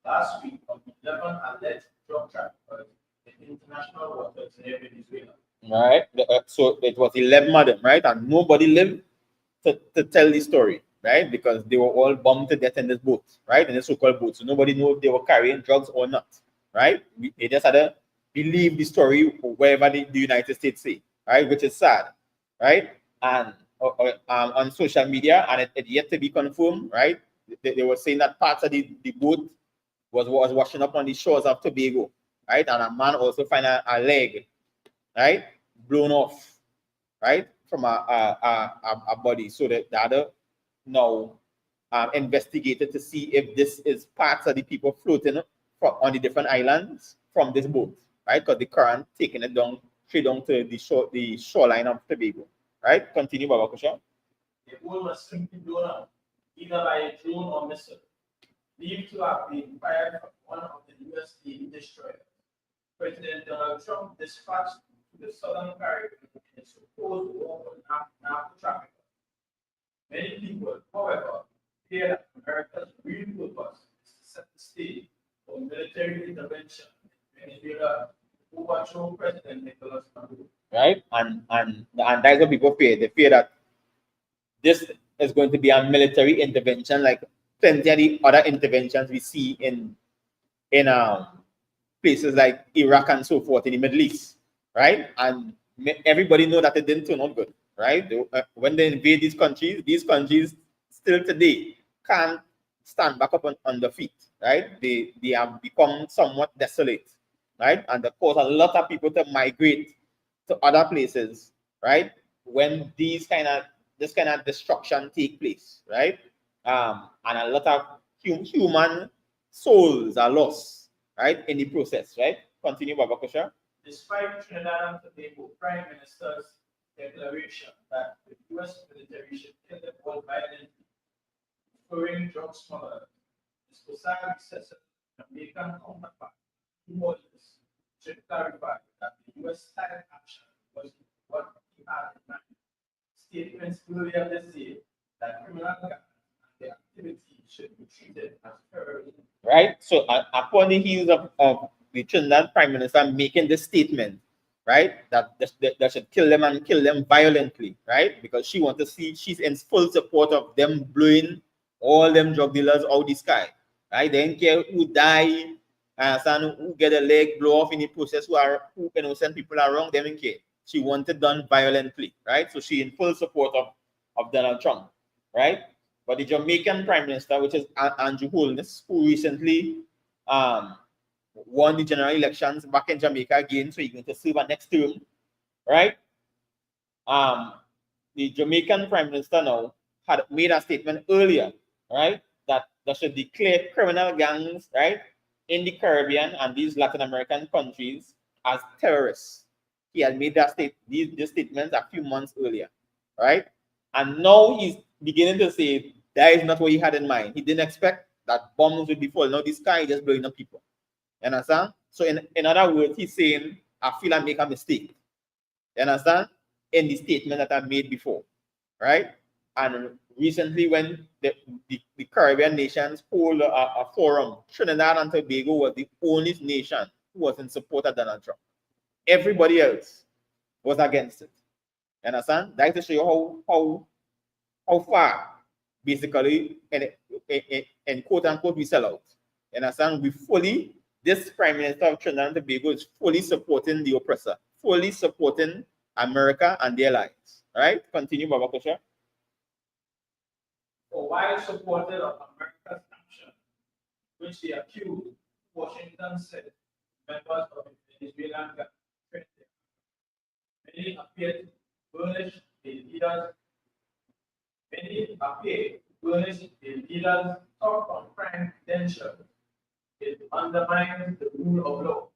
last week of 11 alleged drug traffickers in international waters near Venezuela. Right. So it was 11 of them, right? And nobody lived to tell the story, right? Because they were all bombed to death in this boat, right? In this so-called boat. So nobody knew if they were carrying drugs or not, right? They just had to believe the story wherever the United States say, right? Which is sad, right? And on social media, and it yet to be confirmed, right? They were saying that parts of the boat was washing up on the shores of Tobago, right? And a man also found a leg, right, blown off, right, from a body. So that the other now investigated to see if this is parts of the people floating on the different islands from this boat, right? Because the current taking it down straight down to the shoreline of Tobago, right? Continue, Baba Kusha. The boat was simply blown up, either by a drone or missile, believed to have been fired from one of the U.S. Navy destroyers. President Donald Trump dispatched to the Southern Caribbean in a supposed war on narco-traffickers. Many people, however, fear that America's real purpose is to set the stage for military intervention in Venezuela to overthrow President Nicolas Maduro. Right, and that's what people fear. They fear that this is going to be a military intervention, like plenty of the other interventions we see in places like Iraq and so forth in the Middle East, right? And everybody know that it didn't turn out good, right? When they invade these countries still today can't stand back up on their feet, right? They have become somewhat desolate, right? And that cause a lot of people to migrate to other places, right? When this kind of destruction take place, right? And a lot of human souls are lost, right, in the process, right? Continue, Baba Kusha. Despite Trinidad and Tobago Prime Minister's declaration that the U.S. military should kill them all violently, foreign drug smugglers, the Sposari successor Jamaican counterpart, Morales, should clarify that the U.S. style action was what he had in mind. Statements earlier this year that criminal gangs and their activity should be treated as terrorism. Right. So upon the heels of the Trinidad Prime Minister making this statement, right, that they should kill them and kill them violently, right, because she wants to see, she's in full support of them blowing all them drug dealers out the sky, right? They don't care who die, who get a leg blow off in the process, who innocent people are wrong, they don't care. She wanted done violently, right? So she in full support of Donald Trump, right? But the Jamaican Prime Minister, which is Andrew Holness, who recently won the general elections back in Jamaica again, so he's going to serve a next term, right? The Jamaican Prime Minister now had made a statement earlier, right, that they should declare criminal gangs, right, in the Caribbean and these Latin American countries as terrorists. He had made that these statements a few months earlier, right? And now he's beginning to say that is not what he had in mind. He didn't expect that bombs would be falling. Now this guy is just blowing up people. You understand? So in other words, he's saying, I feel I make a mistake. You understand? In the statement that I made before, right? And recently when the Caribbean nations hold a forum, Trinidad and Tobago was the only nation who was in support of Donald Trump. Everybody else was against it. You understand? That to show you how far, basically, in quote unquote, we sell out. You understand? This Prime Minister of Trinidad and Tobago is fully supporting the oppressor, fully supporting America and their allies. Right? Continue, Baba Kusha. For while supporter of America's action, which they accused Washington said members of the Venezuelan government, many appear to furnish the leaders top on crime credentials. It undermines the rule of law,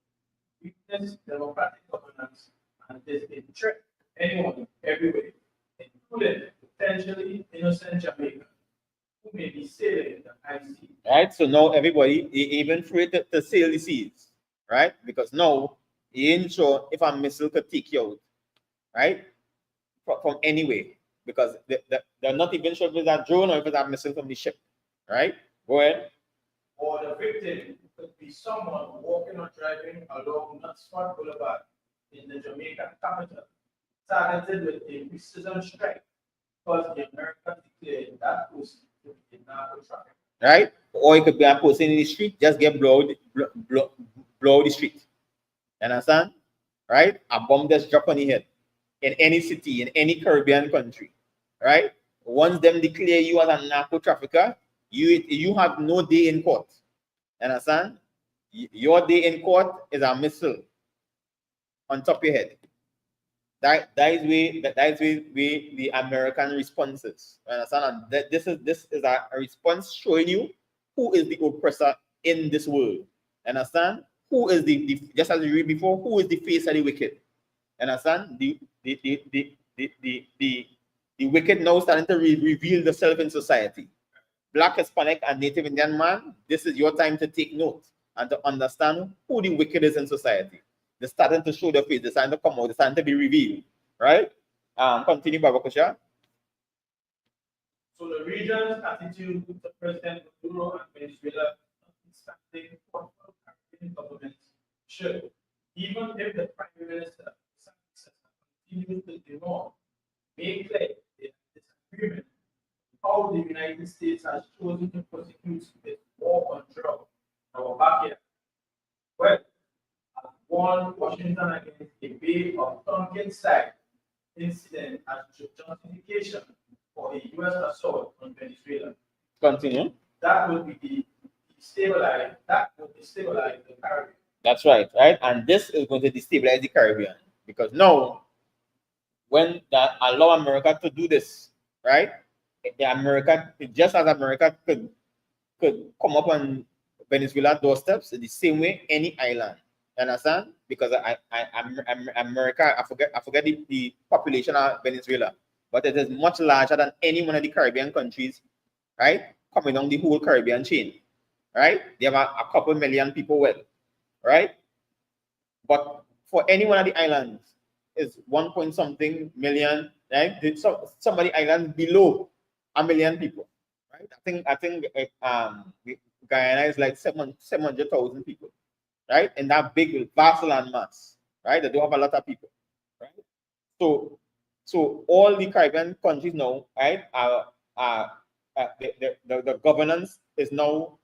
weakness democratic governance, and is a threat to anyone everywhere, including potentially innocent Jamaicans who may be sailing the high sea. Right? So now everybody, even free to sail the seas, right? Because now you ain't sure if a missile could take you out, right? From anywhere. Because they're not even sure if it's a drone or if it's a missile from the ship, right? Go ahead. Or the victim could be someone walking or driving along Nutsford Boulevard in the Jamaican capital, targeted with a precision strike because the Americans declared that was to be narco trafficking. Right? Or it could be a person in the street, just get blow the street. You understand? Right? A bomb just drop on your head in any city, in any Caribbean country. Right? Once them declare you as a narco trafficker, you have no day in court. Understand? Your day in court is a missile on top of your head. That is where the American response is. Understand? And this is a response showing you who is the oppressor in this world. Understand? Who is the just as we read before, who is the face of the wicked? Understand? The wicked now starting to reveal themselves in society. Black, Hispanic, and Native Indian man, this is your time to take note and to understand who the wicked is in society. They're starting to show their face, they're starting to come out, they're starting to be revealed. Right? Continue, Baba Kusha. So the region's attitude to President Maduro and Venezuela, notwithstanding what Caribbean governments should, even if the Prime Minister continues to ignore, make clear the disagreement how the United States has chosen to prosecute its war on drugs in our backyard. Well, has warned Washington against a Bay of Tonkin-style incident as justification for a U.S. assault on Venezuela. Continue. That would destabilize the Caribbean. That's right, right? And this is going to destabilize the Caribbean because now, when that allow America to do this, right? Just as America could come up on Venezuela doorsteps in the same way any island. You understand? Because America, I forget the population of Venezuela, but it is much larger than any one of the Caribbean countries, right? Coming down the whole Caribbean chain, right? They have a couple million people, well, right? But for any one of the islands, is 1 point something million, right? Some of the islands below 1 million people, right? I think Guyana is like 700,000 people, right? And that big vast landmass, right? They don't have a lot of people, right? So all the Caribbean countries now, right? The governance is now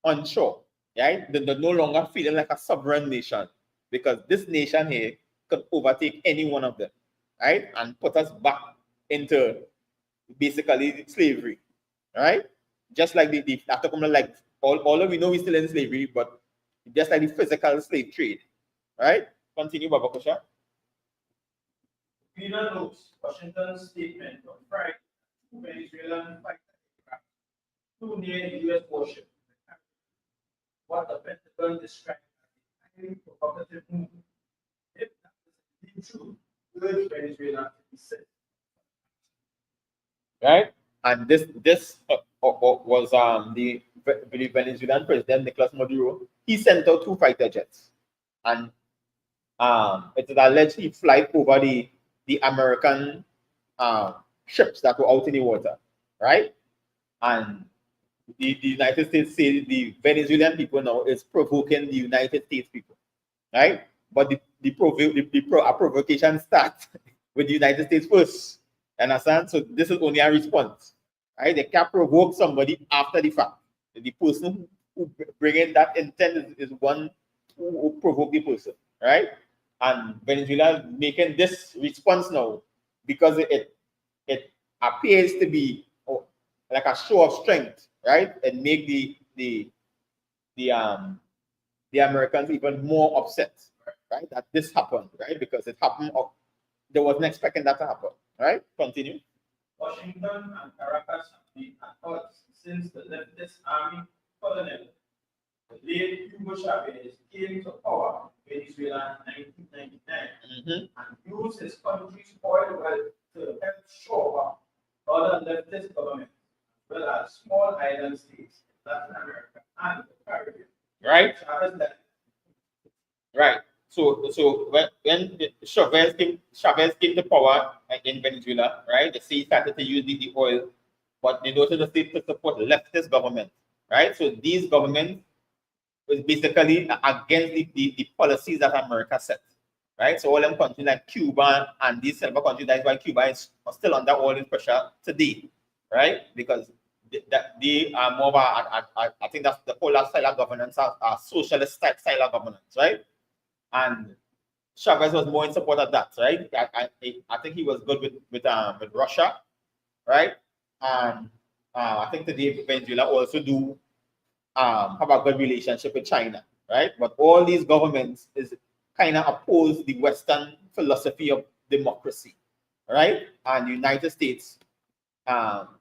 onshore, right? They're no longer feeling like a sovereign nation because this nation here could overtake any one of them, right? And put us back into basically slavery, right? Just like like all of we know we're still in slavery, but just like the physical slave trade, right? Continue, Baba Kusha. Peter notes Washington's statement on Friday, two Venezuelan fighter aircraft flew near the U.S. warship. What the Pentagon described as a highly provocative move. If that is indeed true, urge Venezuela to be safe. Right? And this was the Venezuelan president Nicolas Maduro. He sent out 2 fighter jets, and it is alleged he flight over the American ships that were out in the water, right? And the United States say the Venezuelan people now is provoking the United States people, right? But the provocation starts with the United States first. Understand? So this is only a response, right? They can't provoke somebody after the fact. The person who bring in that intent is one who provoke the person, right? And Venezuela making this response now because it appears to be like a show of strength, right? And make the Americans even more upset, right? That this happened, right? Because it happened, they wasn't expecting that to happen, right? Continue. Washington and Caracas have been at odds since the leftist army colonel, the late Hugo Chavez, came to power in Venezuela in 1999 and used his country's oil wealth to help shore up other leftist governments, as well as small island states in Latin America and the Caribbean. Right? Chavez left. Right. So when Chavez came to power in Venezuela, right? The state started to use the oil, but they noticed the state to support leftist government, right? So these governments was basically against the policies that America set, right? So all them countries like Cuba and these several countries, that's why Cuba is still under all this pressure today, right? Because they are more of I think that's the whole style of governance, a socialist style of governance, right? And Chavez was more in support of that, right? I think he was good with Russia, right? And I think today Venezuela also do have a good relationship with China, right? But all these governments is kind of oppose the Western philosophy of democracy, right? And the United States,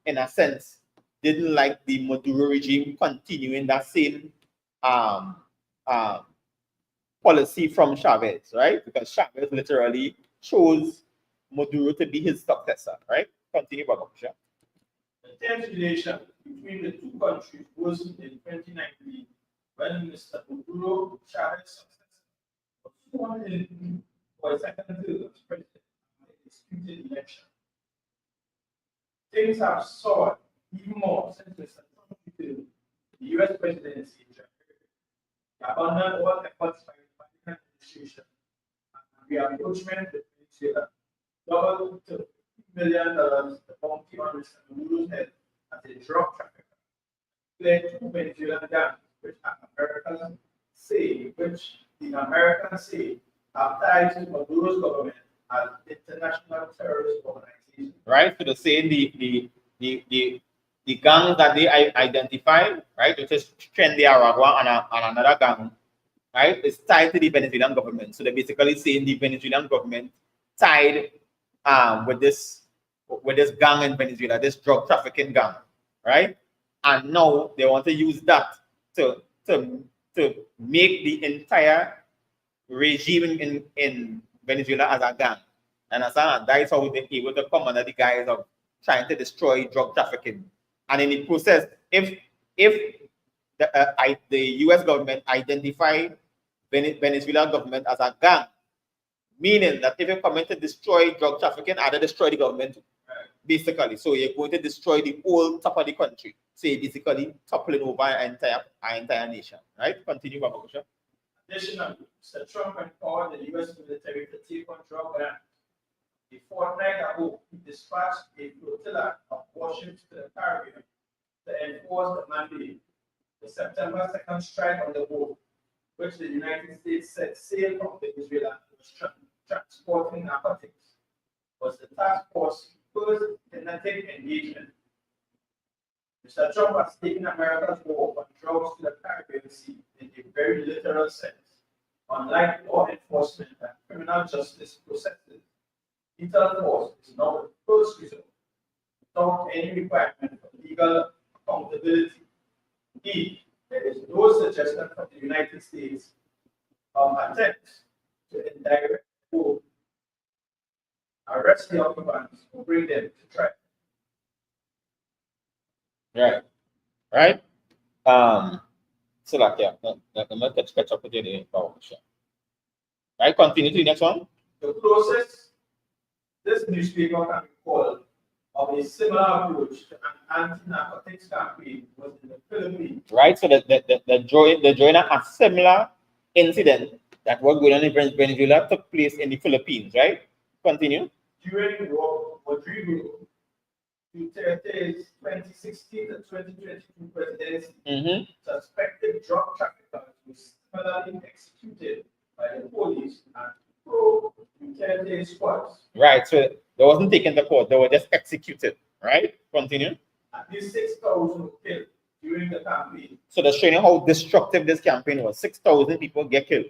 in a sense, didn't like the Maduro regime continuing that same policy from Chavez, right? Because Chavez literally chose Maduro to be his successor, right? Continue, Babakisha. The tense relation between the two countries worsened in 2019 when Mr. Maduro Chavez's successor was sworn in for a second term as president in a disputed election. Things have soured even more since Mr. Trump returned the U.S. presidency in January. He abandoned all efforts by the Biden administration and the approachment with Venezuela doubled to $50 million the bounty on Mr. Maduro's head as a drug trafficker. Declared two Venezuelan gangs, which the Americans say have ties to Maduro's government as international terrorist organizations. Right. So the saying the gangs that they identify, right, which is Tren de Aragua and another gang, right, is tied to the Venezuelan government. So they're basically saying the Venezuelan government tied with this gang in Venezuela, this drug trafficking gang, right? And now they want to use that to make the entire regime in Venezuela as a gang. And that's how they're able to come under the guise of trying to destroy drug trafficking. And in the process, if the U.S. government identified Venezuela government as a gang, meaning that if you're coming to destroy drug trafficking, either destroy the government, basically. So you're going to destroy the whole top of the country. So you're basically toppling over our entire nation. Right? Continue, Babakusha. Additionally, Mr. Trump empowered the U.S. military to take on drug gangs. A fortnight ago, he dispatched a flotilla of warships to the Caribbean to enforce the mandate. The September 2nd strike on the boat, which the United States said sailed from Venezuela and was transporting narcotics, was the task force's first kinetic engagement. Mr. Trump has taken America's war on drugs to the Caribbean Sea in a very literal sense. Unlike law enforcement and criminal justice processes, lethal force is now the first resort without any requirement for legal accountability. Indeed, there is no suggestion from the United States of attempts to indirect or arrest the occupants or bring them to trial. Right. So like let me catch up with you there, Babakusha. Right, continue to the next one. The closest this newspaper can be called of a similar approach to an anti-narcotics campaign was in the Philippines. Right, so the join a similar incident that was going on in Venezuela took place in the Philippines, right? Continue. During Rodrigo Duterte's 2016 to 2022 presidency, Mm-hmm. suspected drug traffickers were similarly executed by the police and pro-Duterte squads. Right. So they wasn't taken to court, they were just executed. Right? Continue. At least 6,000 were killed during the campaign. So that's showing you how destructive this campaign was. 6,000 people get killed,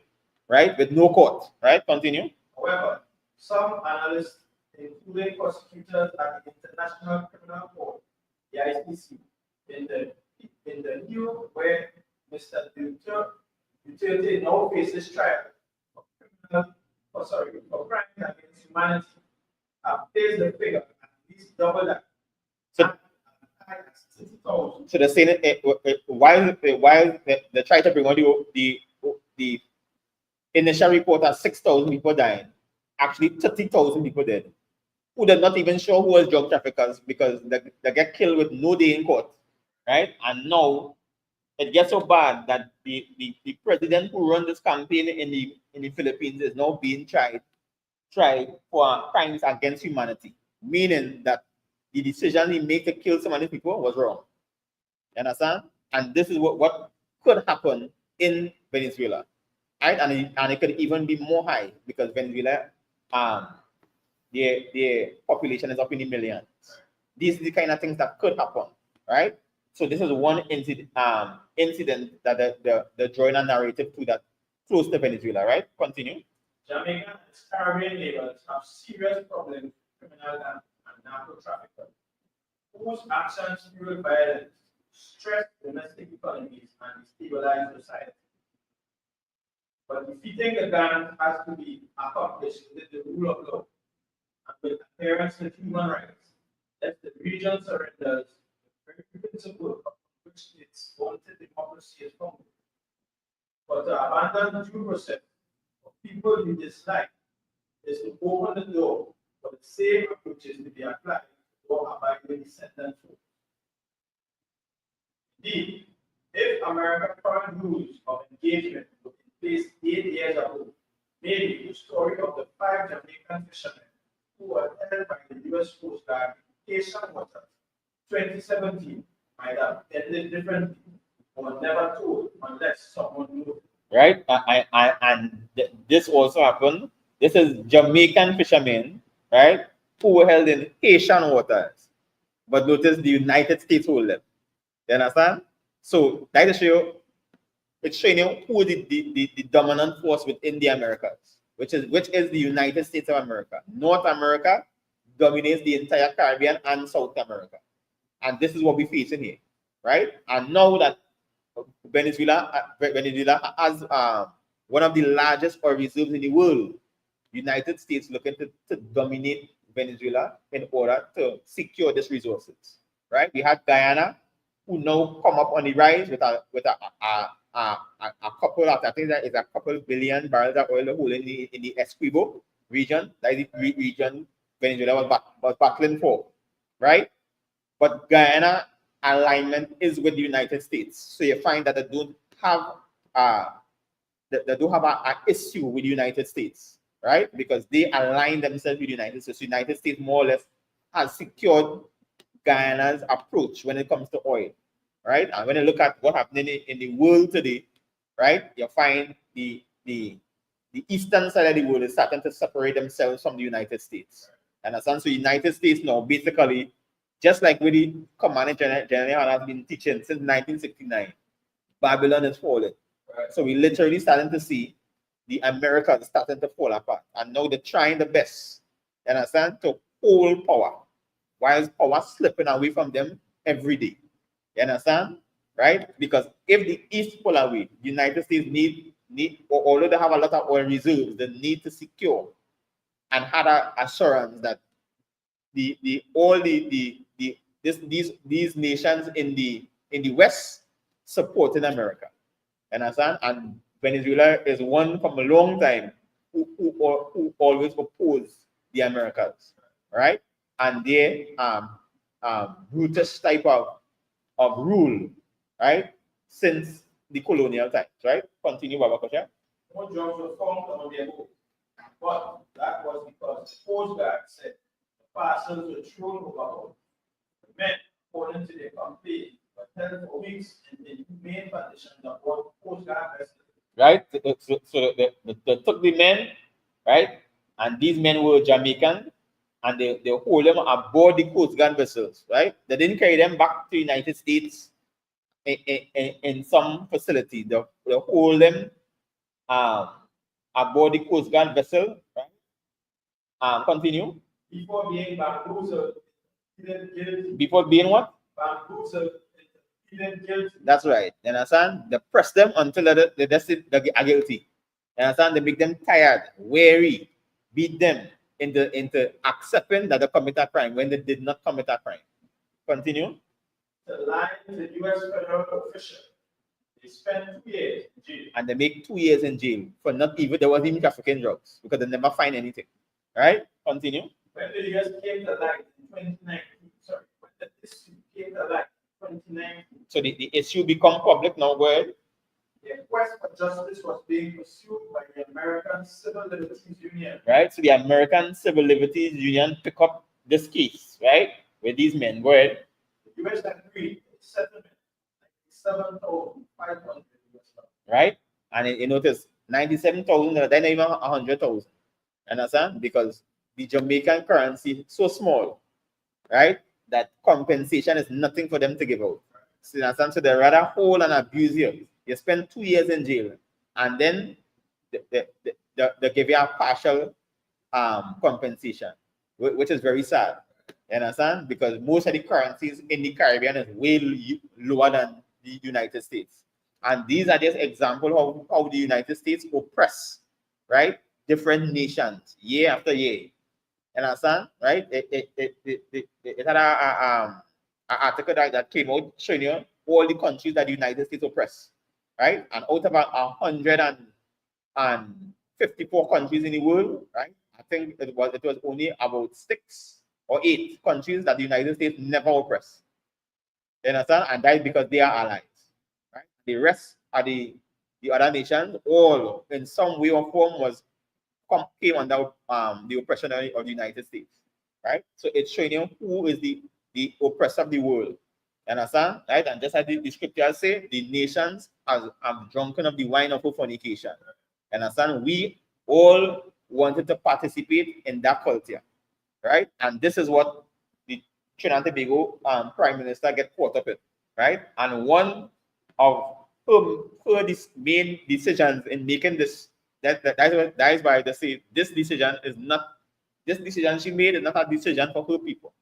right? With no court, right? Continue. However, some analysts, including prosecutors at the International Criminal Court, the ICC, in the new where Mr. Duterte now faces trial for crimes against humanity, have placed the figure at least double that. So- As 60,000. So they're saying while they try to bring on the initial report at 6,000 people dying, actually 30,000 people dead, who they're not even sure who was drug traffickers because they get killed with no day in court, right? And now it gets so bad that the president who run this campaign in the Philippines is now being tried for crimes against humanity, meaning that the decision he made to kill so many people was wrong. You understand? And this is what could happen in Venezuela, right? And it could even be more high because Venezuela, their population is up in the millions. These are the kind of things that could happen, right? So this is one incident that the drawing a narrative to that close to Venezuela, right? Continue. Jamaica and its Caribbean neighbors have serious problems with criminal and narco traffickers, whose actions fuel violence, stress domestic economies, and destabilize society. But defeating the gang has to be accomplished with the rule of law and with adherence to human rights. If the region surrenders the very principle on which its wanted democracy is founded. But to abandon due process for people you dislike is to open the door for the same approaches to be applied to law-abiding descendants. Indeed, if America's current rules of engagement were in place 8 years ago, maybe the story of the 5 Jamaican fishermen who were held by the U.S. Coast Guard in Haitian waters 2017 might have ended differently or never told unless someone knew. Right? This also happened. This is Jamaican fishermen, right, who were held in Haitian waters. But notice the United States hold them. You understand? So that is it's showing you who the dominant force within the Americas, which is the United States of America. North America dominates the entire Caribbean and South America. And this is what we're facing here, right? And now that Venezuela has one of the largest oil reserves in the world, United States looking to dominate Venezuela in order to secure these resources, right? We had Guyana, who now come up on the rise with a couple of, I think that is a couple billion barrels of oil holding in the Essequibo region. That is the region Venezuela was battling for, right? But Guyana alignment is with the United States, so you find that they don't have an issue with the United States, right? Because they align themselves with the United States. The United States more or less has secured Guyana's approach when it comes to oil, right? And when you look at what's happening in the world today, right, you find the eastern side of the world is starting to separate themselves from the United States. And so the United States now basically, just like with the Commander General has been teaching since 1969, Babylon is falling. Right. So we literally starting to see the Americans starting to fall apart. And now they're trying the best, you understand, to hold power, while power slipping away from them every day. You understand? Right? Because if the East pull away, the United States need although they have a lot of oil reserves, they need to secure and have an assurance that these nations in the West supporting America. You understand? And Venezuela is one from a long time who always oppose the Americans, right? And they brutish type of rule, right? Since the colonial times, right? Continue, Baba Kosha. No jobs were found on their boat, but that was because the Coast Guard said the parcels were thrown overboard. men, according to their complaint, were held for weeks in inhumane conditions on board Coast Guard vessels. Right? So they took the men, right? And these men were Jamaican, and they hold them aboard the Coast Guard vessels, right? They didn't carry them back to the United States in some facility. They hold them aboard the Coast Guard vessel, right? Continue. Before being bamboozled, pleaded guilty. Before being what? Bamboozled, pleaded guilty. That's right. You understand? They press them until they are guilty. You understand? They make them tired, weary, beat them into accepting that they commit a crime when they did not commit a crime. Continue. To lie to the U.S. federal official. They spent 2 years in jail. And they make 2 years in jail for there wasn't even trafficking drugs because they never find anything. Right? Continue. When the U.S. came to light in 2019, when the issue came to light in 2019. So the issue become public now, go ahead. The quest for justice was being pursued by the American Civil Liberties Union. Right? So the American Civil Liberties Union pick up this case, right? With these men. Go ahead. The U.S. agreed to a settlement, $97,500. Right? And you notice 97,000, they're not even 100,000. Understand? Because the Jamaican currency is so small, right? That compensation is nothing for them to give out. So, understand? So they rather hold and abuse you. You spend 2 years in jail, and then they give you a partial compensation, which is very sad. You understand? Because most of the currencies in the Caribbean is way lower than the United States. And these are just examples of how the United States oppress, right? Different nations year after year. You understand? Right? It had an article that came out showing you all the countries that the United States oppress. Right? And out of 154 countries in the world, right? I think it was only about 6 or 8 countries that the United States never oppressed. You understand? And that is because they are allies. Right? The rest are the other nations, all in some way or form came under the oppression of the United States. Right? So it's showing you who is the oppressor of the world. You understand? Right? And just as the scriptures say, the nations are drunken of the wine of fornication. You understand? We all wanted to participate in that culture. Right? And this is what the Trinidad and Tobago Prime Minister get caught up in. Right? And one of her main decisions in making this, that is why they say this decision she made is not a decision for her people.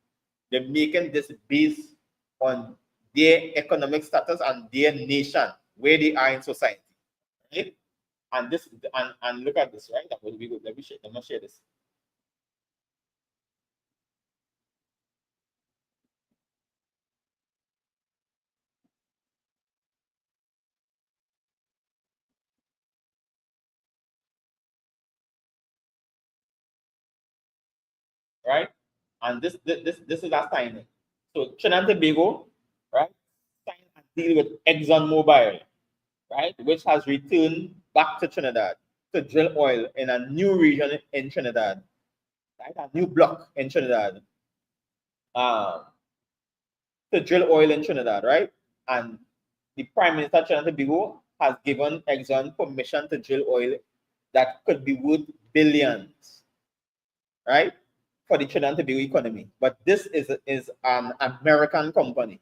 They're making this based on their economic status and their nation, where they are in society. Right? And this and look at this, right? That will be good. Let me share this. Right? And this is a signing. So Trinidad and Tobago, right, signed a deal with ExxonMobil, right, which has returned back to Trinidad to drill oil in a new region in Trinidad, right, a new block in Trinidad, to drill oil in Trinidad, right, and the Prime Minister of Trinidad and Tobago has given Exxon permission to drill oil that could be worth billions, right, for the Trinidad and Tobago economy. But this is an American company.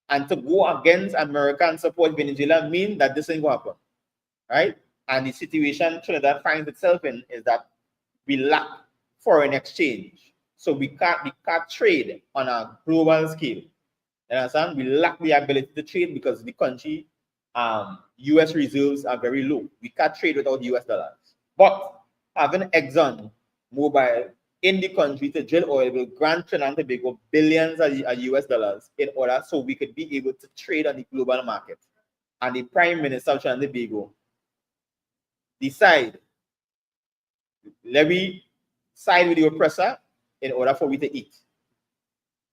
And to go against American support Venezuela means that this ain't going to happen. Right? And the situation Trinidad finds itself in is that we lack foreign exchange. So we can't trade on a global scale. You understand? We lack the ability to trade because the country US reserves are very low. We can't trade without US dollars. But having ExxonMobil in the country to drill oil will grant Trinidad and Tobago billions of US dollars in order so we could be able to trade on the global market. And the Prime Minister of Trinidad and Tobago decide, let me side with the oppressor in order for we to eat.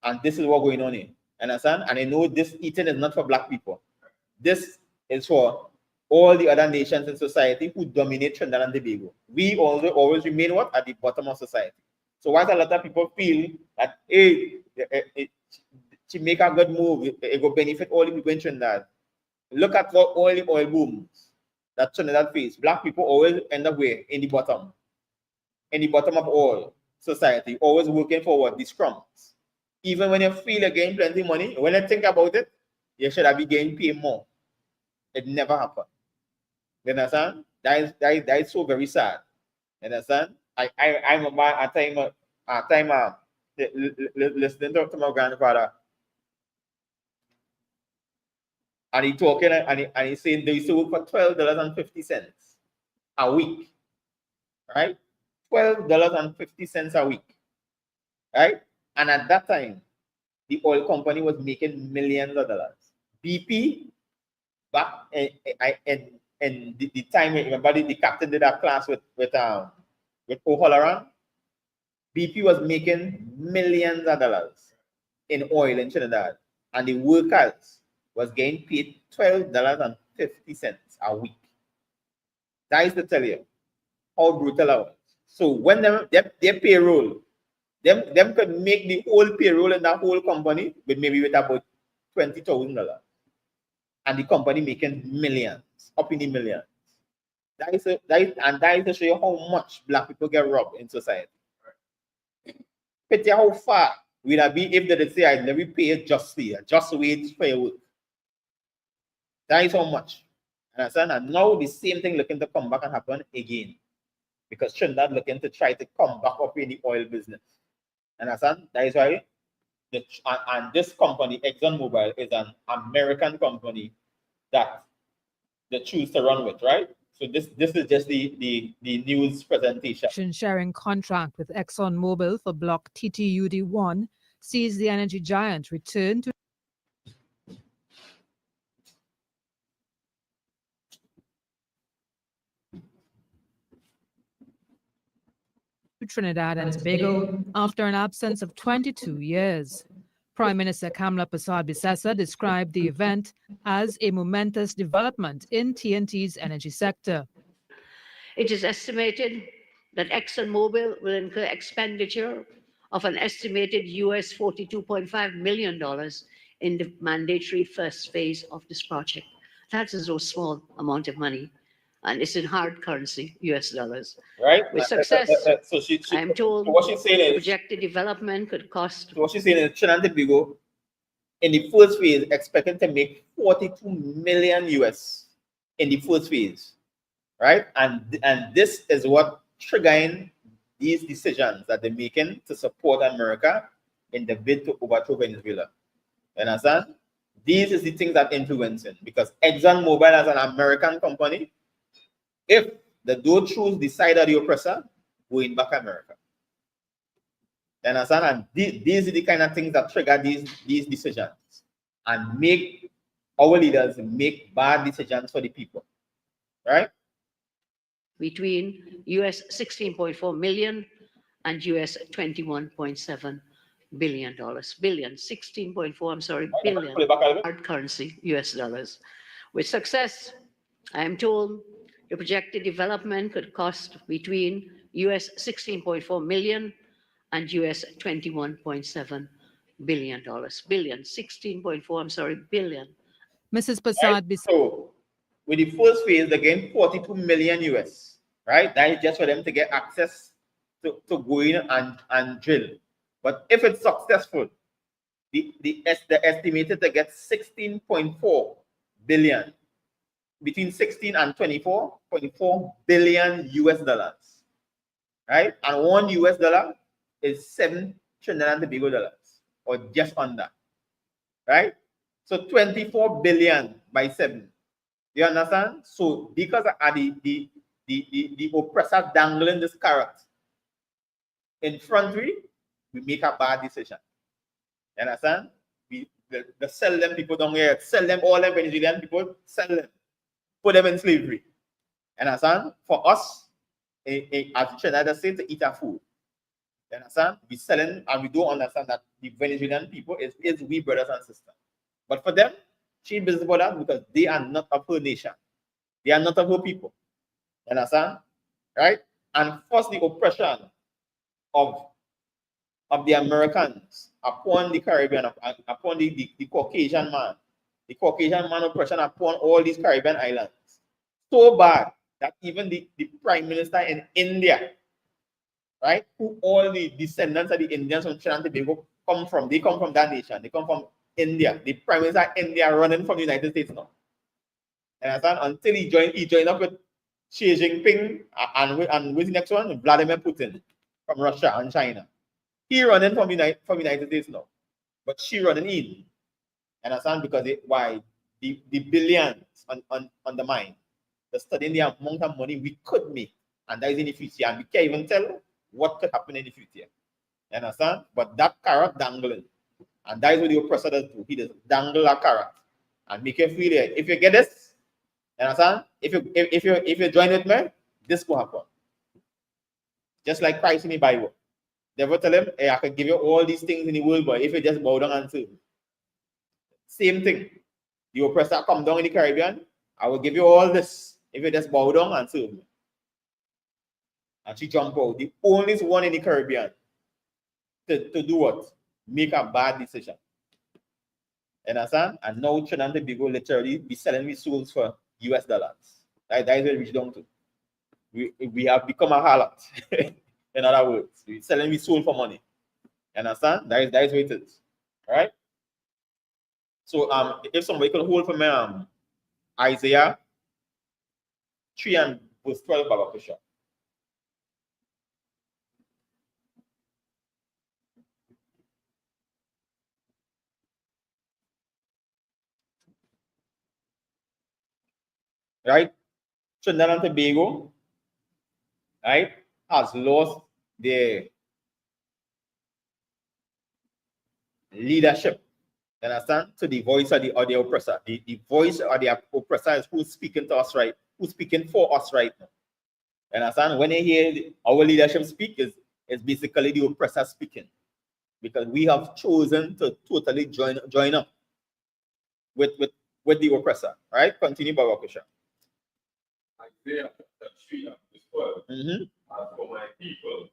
And this is what's going on here. Understand? And I know this eating is not for black people. This is for all the other nations in society who dominate Trinidad and Tobago. We always remain what? At the bottom of society. So while a lot of people feel that, hey, she make a good move. It will benefit all the people in Trinidad. Look at what all the oil booms that Trinidad face. Black people always end up where? In the bottom of all society, always working for what? The scrums. Even when you feel you're getting plenty of money, when you think about it, you should have been getting paid more. It never happened. You understand? That is so very sad. You understand? I remember a time listening to my grandfather, and he talking and he saying they used to work for $12.50 a week, right? $12.50 a week, right? And at that time, the oil company was making millions of dollars. BP, back in the time, remember the captain did that class with O'Halloran. BP was making millions of dollars in oil in Trinidad, and the workers was getting paid $12.50 a week. That is to tell you how brutal it was. So when their payroll, them could make the whole payroll in that whole company with about $20,000, and the company making millions, up in the millions. That is to show you how much black people get robbed in society. Pity how far would I be if they say I never pay it justly, a just wage for your work. That is how much. Understand? And now the same thing looking to come back and happen again. Because Trinidad looking to try to come back up in the oil business. Understand? That is why and this company, ExxonMobil, is an American company that they choose to run with, right? So this is just the news presentation. Sharing contract with ExxonMobil for Block TTUD-1 sees the energy giant return to Trinidad and Tobago after an absence of 22 years. Prime Minister Kamla Persad-Bissessar described the event as a momentous development in TNT's energy sector. It is estimated that ExxonMobil will incur expenditure of an estimated US $42.5 million in the mandatory first phase of this project. That is no small amount of money, and it's in hard currency, US dollars. Right? With success, so I am told what she's saying is, projected development could cost. So what she's saying is Trinidad and Tobago, in the first phase, expecting to make 42 million US in the first phase, right? And this is what triggering these decisions that they're making to support America in the bid to overthrow Venezuela. You understand? These is the things that influencing, because ExxonMobil as an American company, if the do choose the side of the oppressor, going back America. You understand? And these are the kind of things that trigger these decisions and make our leaders make bad decisions for the people. Right? Between US $16.4 million and US $21.7 billion. Billion, 16.4, I'm sorry, billion. Hard currency, US dollars. With success, I am told the projected development could cost between US $16.4 million and US $21.7 billion. Billion, 16.4, I'm sorry, billion. Mrs. Persad-Bissessar. So with the first phase, they gain 42 million US, right? That is just for them to get access to go in and drill. But if it's successful, the estimated to get 16.4 billion, between 16 and 24.4 billion US dollars, right? And $1 US is 7 Trinidad and Tobago dollars, or just under, right? So 24 billion by 7. You understand? So because of the oppressor dangling this carrot in front of we make a bad decision. You understand? The sell them people down here, sell them all them Venezuelan people, sell them, put them in slavery. You understand? For us, as Trinidad say, to eat our food. You understand? We selling and we don't understand that the Venezuelan people is we brothers and sisters. But for them, she business about that because they are not of her nation. They are not of her people. You understand? Right? And first the oppression of the Americans upon the Caribbean, upon the Caucasian man. The Caucasian man oppression upon all these Caribbean islands. So bad that even the Prime Minister in India, right, who all the descendants of the Indians from Trinidad and Tobago come from, they come from that nation. They come from India. The Prime Minister of India running from the United States now. And until he joined up with Xi Jinping and with the next one, Vladimir Putin from Russia and China. He running from United States now, but she running in. Understand? Because the billions on the mind, the studying the amount of money we could make, and that is in the future, and we can't even tell what could happen in the future. You understand? But that carrot dangling, and that is what the oppressor does do. He does dangle a carrot and make you feel it. If you get this, you understand? If you join with me, this will happen. Just like Christ in the Bible. They will tell him, hey, I can give you all these things in the world, but if you just bow down and serve. Same thing. The oppressor come down in the Caribbean, I will give you all this if you just bow down and serve me. And she jump out. The only one in the Caribbean to do what? Make a bad decision. Understand? And now Trinidad and Tobago literally be selling me souls for US dollars. That is where we reach down to. We have become a harlot. In other words, we're selling me soul for money. Understand? That is where it is. All right? So if somebody can hold for me Isaiah 3 and verse 12, Baba Kusha. Right? Trinidad and Tobago, right, has lost their leadership. You understand? To the voice of the oppressor. The voice of the oppressor is who's speaking to us right, who's speaking for us right now. You understand? When they hear our leadership speak, is basically the oppressor speaking. Because we have chosen to totally join up with the oppressor. Right? Continue, Baba Kusha. Isaiah chapter 3 and verse 12. As for my people,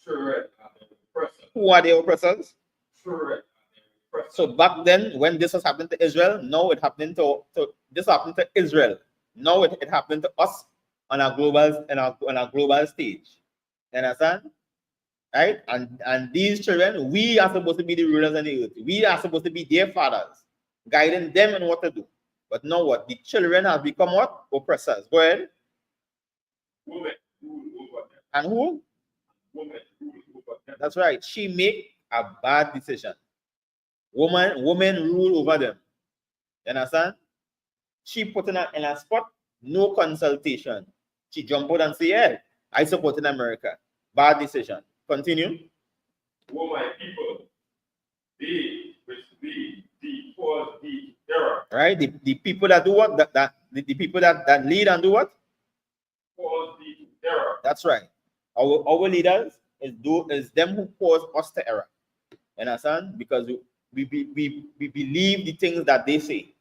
children are the oppressors. Who are the oppressors? Children are the oppressors. So back then, when this was happening to Israel, now it happened to this happened to Israel. Now it happened to us on a global stage. You understand? Right? And these children, we are supposed to be the rulers on the earth. We are supposed to be their fathers, guiding them in what to do. But now what? The children have become what? Oppressors. Go ahead. Women rule over them. And who? Women rule over them. That's right. She make a bad decision. Women rule over them. You understand? She put in a spot, no consultation. She jump out and say, yeah, I support in America. Bad decision. Continue. O my people, they which lead thee towards the error. Right? The people that do what? The people that lead and do what? Towards the error. That's right. Our leaders is them who cause us to error. You understand? Because we believe the things that they say.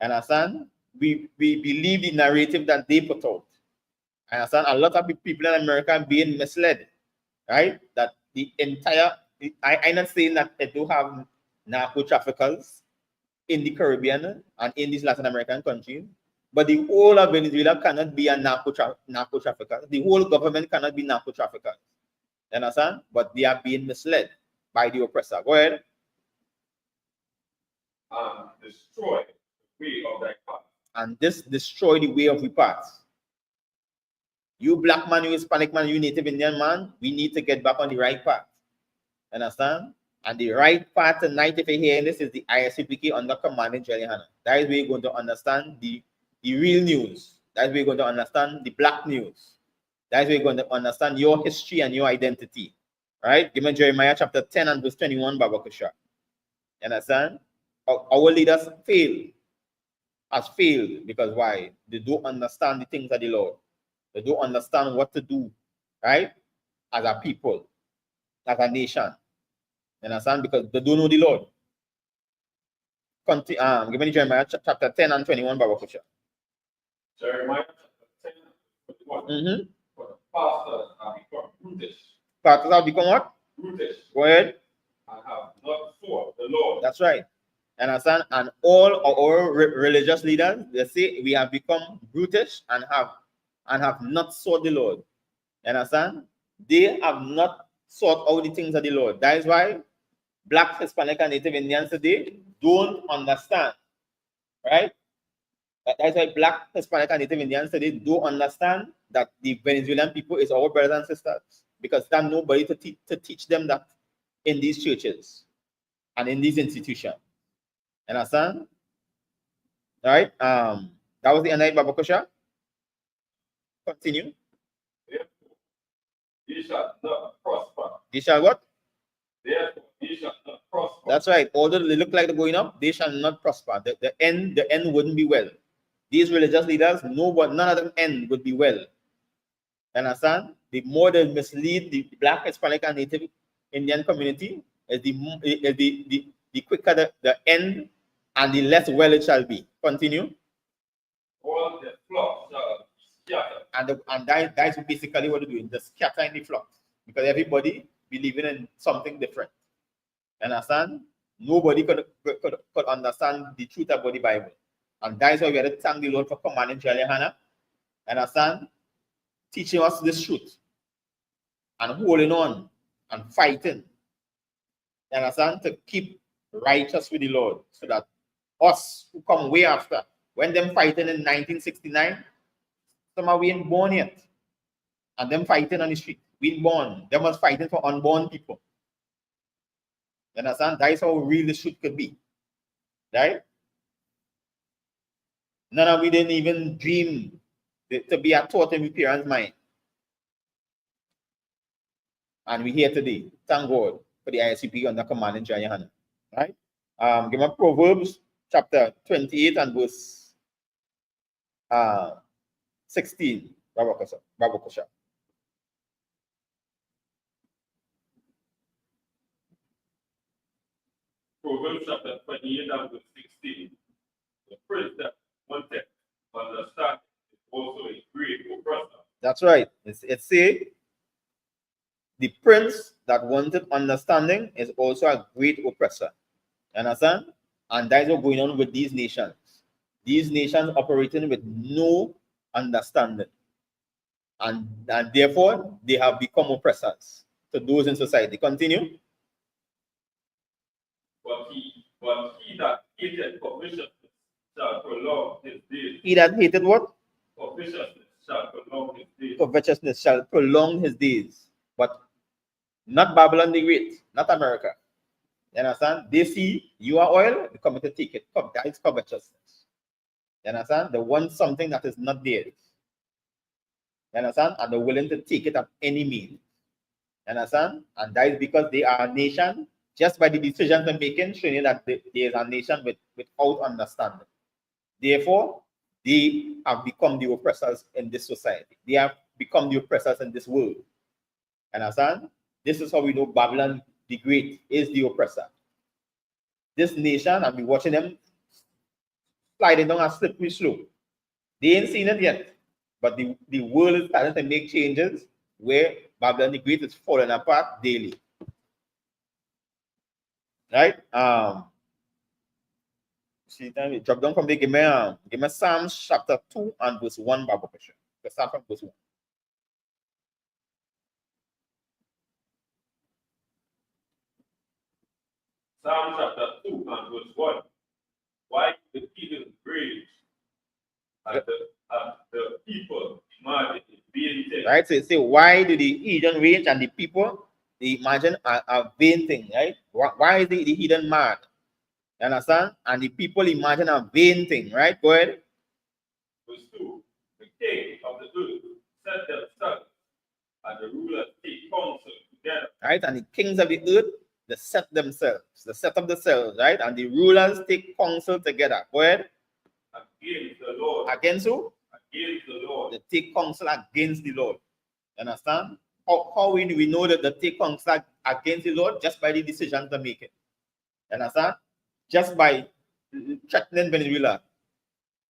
You understand? We believe the narrative that they put out. You understand? A lot of people in America are being misled. Right? That the entire, I'm not saying that they do have narco traffickers in the Caribbean and in these Latin American countries, but the whole of Venezuela cannot be a narco trafficker. The whole government cannot be narco traffickers. You understand? But they are being misled by the oppressor. Go ahead. Destroy the way of thy path. And this destroy the way of we path. You black man, you Hispanic man, you Native Indian man, we need to get back on the right path. Understand? And the right path tonight, if you're hearing this, is the ISCPK under command of Jelly Hanna. That is where you're going to understand the real news. That is where you're going to understand the black news. That is where you're going to understand your history and your identity. All right? Give me Jeremiah chapter 10 and verse 21, Baba Kusha. Understand? Our leaders has failed because why? They don't understand the things of the Lord. They don't understand what to do, right? As a people, as a nation. You understand? Because they don't know the Lord. Give me Jeremiah chapter 10 and 21, Baba Kusha. Jeremiah chapter 10 and 21. For the pastors have become brutish. Pastors have become what? Brutish. Go ahead. and have not sought the Lord. That's right. Understand? And all our religious leaders, they say we have become brutish and have not sought the Lord. Understand? They have not sought out the things of the Lord. That is why Black, Hispanic, and Native Indians today don't understand. Right? That's why Black, Hispanic, and Native Indians today don't understand that the Venezuelan people is our brothers and sisters, because there's nobody to teach them that in these churches and in these institutions. Understand? All right. That was the end of Baba Kusha. Continue. Therefore, ye shall not prosper. They shall what? Therefore, ye shall not prosper. That's right. Although they look like they're going up, they shall not prosper. The end wouldn't be well. These religious leaders know what none of them end would be well. Understand? The more they mislead the Black, Hispanic, and Native Indian community, the quicker the end and the less well it shall be. Continue. All the flocks shall scatter. And that's basically what they're doing, just scattering the flocks, because everybody believing in something different. Understand? Nobody could understand the truth about the Bible. And that's why we have to thank the Lord for commanding Charlie Hannah. Understand? Teaching us this truth and holding on and fighting. Understand? To keep righteous with the Lord, so that us who come way after, when them fighting in 1969, some are we ain't born yet, and them fighting on the street, we ain't born. Them was fighting for unborn people. You understand? That is how real the truth could be, right? None of we didn't even dream to be a thought in my parents' mind, and we're here today. Thank God for the ISCP under command in Jayahana. Right? Give me Proverbs chapter 28 and verse 16. Babakosha. Proverbs chapter 28 and verse 16. The prince that wanted understand is also a great oppressor. That's right. It say the prince that wanted understanding is also a great oppressor. Understand? And that is what's going on with these nations. These nations operating with no understanding. And therefore, they have become oppressors to those in society. Continue. But he that hated covetousness shall prolong his days. He that hated what? Covetousness shall prolong his days. Covetousness shall prolong his days. But not Babylon the Great, not America. You understand? They see you are oil, they come to take it. That is covetousness. You understand? They want something that is not theirs. You understand? And they're willing to take it at any means. You understand? And that is because they are a nation, just by the decisions they're making, showing that there is a nation without understanding. Therefore, they have become the oppressors in this society. They have become the oppressors in this world. Understand? This is how we know Babylon the Great is the oppressor. This nation, I've been watching them sliding down a slippery slope. They ain't seen it yet, but the world is starting to make changes where Babylon the Great is falling apart daily. Right? See, time drop down from there. Give me Psalms chapter 2 and verse 1, Bible question. Let's start from verse 1. Psalm chapter 2 and verse 1. Why the heathen rage at the people imagine a vain thing? Right? So say, why do the heathen rage and the people they imagine a vain thing? Right? Why is the heathen mad? You understand? And the people imagine a vain thing, right? Go ahead. Verse 2. The king of the earth set themselves, and the rulers take counsel together. Right? And the kings of the earth, they set themselves, they set up themselves, right? And the rulers take counsel together. Go ahead. Against the Lord. Against who? Against the Lord. They take counsel against the Lord. You understand? How we know that they take counsel against the Lord? Just by the decisions they're making. You understand? Just by threatening Venezuela.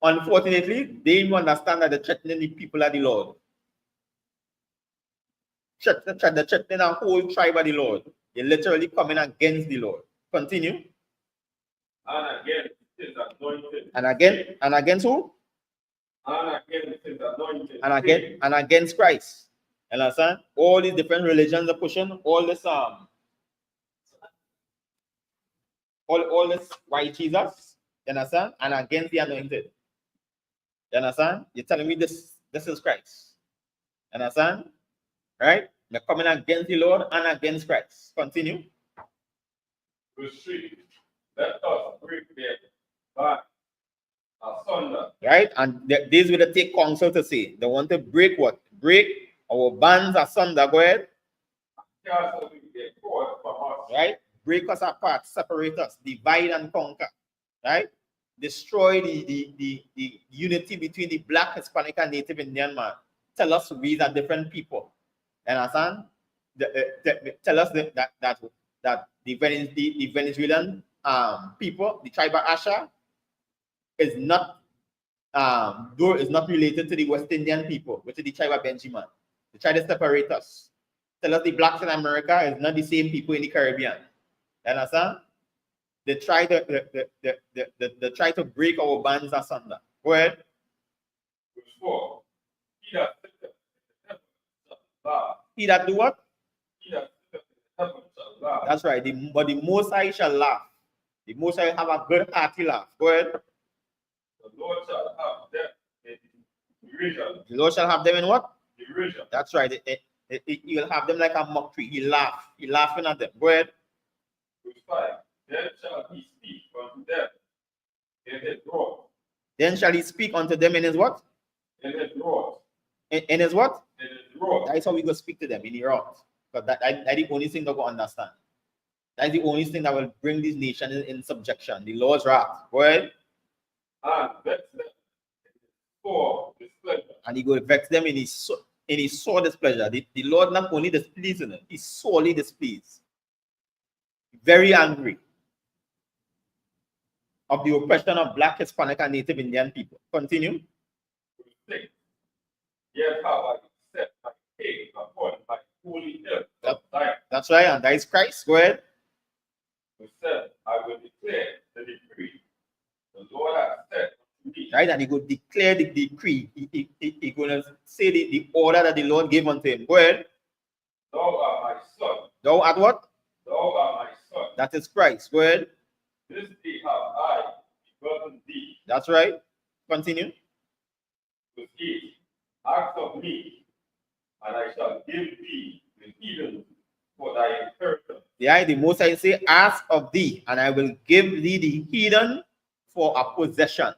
Unfortunately, they even understand that they're threatening the people of the Lord. They're threatening a whole tribe of the Lord. You're literally coming against the Lord. Continue. And again, his anointed. And against who? And against his anointed. And against Christ. You understand? All these different religions are pushing all this all this white Jesus. You understand? And against the anointed. You understand? You're telling me this is Christ. You understand? Right? They're coming against the Lord and against Christ. Continue. Verse 3. Let us break their back asunder. Right? And these will take counsel to say. They want to break what? Break our bands asunder. Go ahead. Cast away their cord from us. Right? Break us apart, separate us, divide and conquer. Right? Destroy the unity between the Black, Hispanic, and Native Indian man. Tell us we are different people. You understand? Tell us that the Venezuelan people, the tribe of Asha, is not related to the West Indian people, which is the tribe of Benjamin. They try to separate us. Tell us the blacks in America is not the same people in the Caribbean. You understand? They try to break our bands asunder. Go ahead. Verse 4. He that sitteth in the heaven shall laugh. He that do what? He that sitteth in the heaven shall laugh. That's right. But the Most High shall laugh. The Most High have a good hearty laugh. Go ahead. The Lord shall have them in derision. The Lord shall have them in what? Derision. That's right. He will have them like a mockery. He laughing at them. Go ahead. Verse 5. Then shall he speak unto them in his wrath. Then shall he speak unto them in his what? In his wrath. In his what? In his wrath. That is how we go speak to them, in the wrath. Because that's the only thing they go understand. That's the only thing that will bring this nation in subjection. The Lord's wrath. Go ahead. And vex them in his sore displeasure. And he will vex them in his sore displeasure. The Lord not only displeased in it, he's sorely displeased. Very angry of the oppression of Black, Hispanic, and Native Indian people. Continue. Verse 6. Yet have I set my king upon my holy hill of Zion. That's right, and that is Christ. Go ahead. Who said, I will declare the decree. The Lord has said unto me. Right, and he will declare the decree. He going to say the order that the Lord gave unto him. Go ahead. Thou art my son. Thou art what? Thou art my son. That is Christ. Go ahead. This day have I begotten thee. That's right. Continue. Verse 8. Ask of me, and I shall give thee the heathen for thy inheritance. Yeah, the Most High say, ask of thee, and I will give thee the heathen for a possession.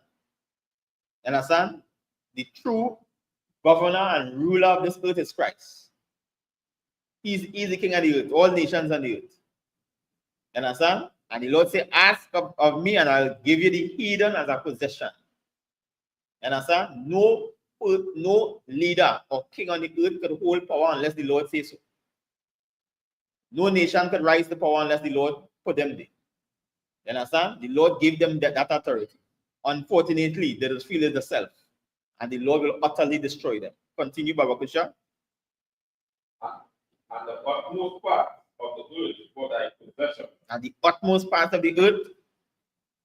Understand? The true governor and ruler of this earth is Christ. He's the king of the earth, all nations on the earth. Understand? And the Lord say, ask of me, and I'll give you the heathen as a possession. Understand? No leader or king on the earth could hold power unless the Lord says so. No nation could rise to power unless the Lord put them there. You understand? The Lord gave them that authority. Unfortunately, they just feel it themselves. And the Lord will utterly destroy them. Continue, Baba Kusha. And the utmost part of the earth for thy possession. And the utmost part of the earth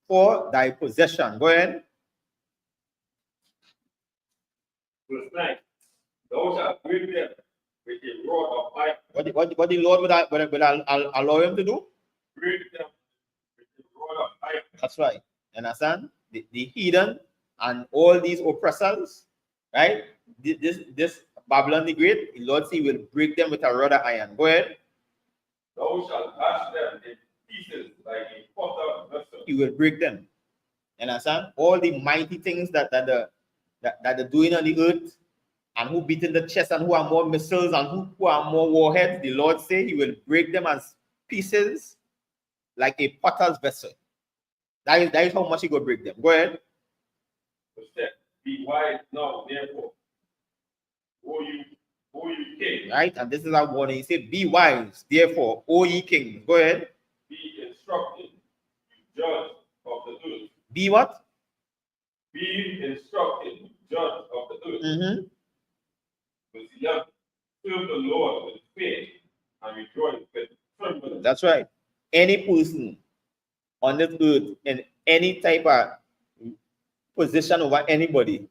for thy possession. Go ahead. Verse 9. Thou shalt break them with a rod of iron. What the Lord would allow him to do? Break them with a rod of iron. That's right. Understand? The heathen and all these oppressors, right? This Babylon the Great, the Lord say will break them with a rod of iron. Go ahead. Thou shalt dash them in pieces like a potter's vessel. He will break them. Understand? All the mighty things that they're doing on the earth, and who beat in the chest, and who are more missiles, and who are more warheads, the Lord say he will break them as pieces like a potter's vessel. That is how much he will break them. Go ahead. Be wise now, therefore, O you kings. Right? And this is our warning. He said, be wise, therefore, O ye kings. Go ahead. Be instructed, you judge of the earth. Be what? Be instructed, judge of the earth. Verse 11. Serve the Lord with faith and rejoice with criminal. That's right. Any person on this earth in any type of position over anybody,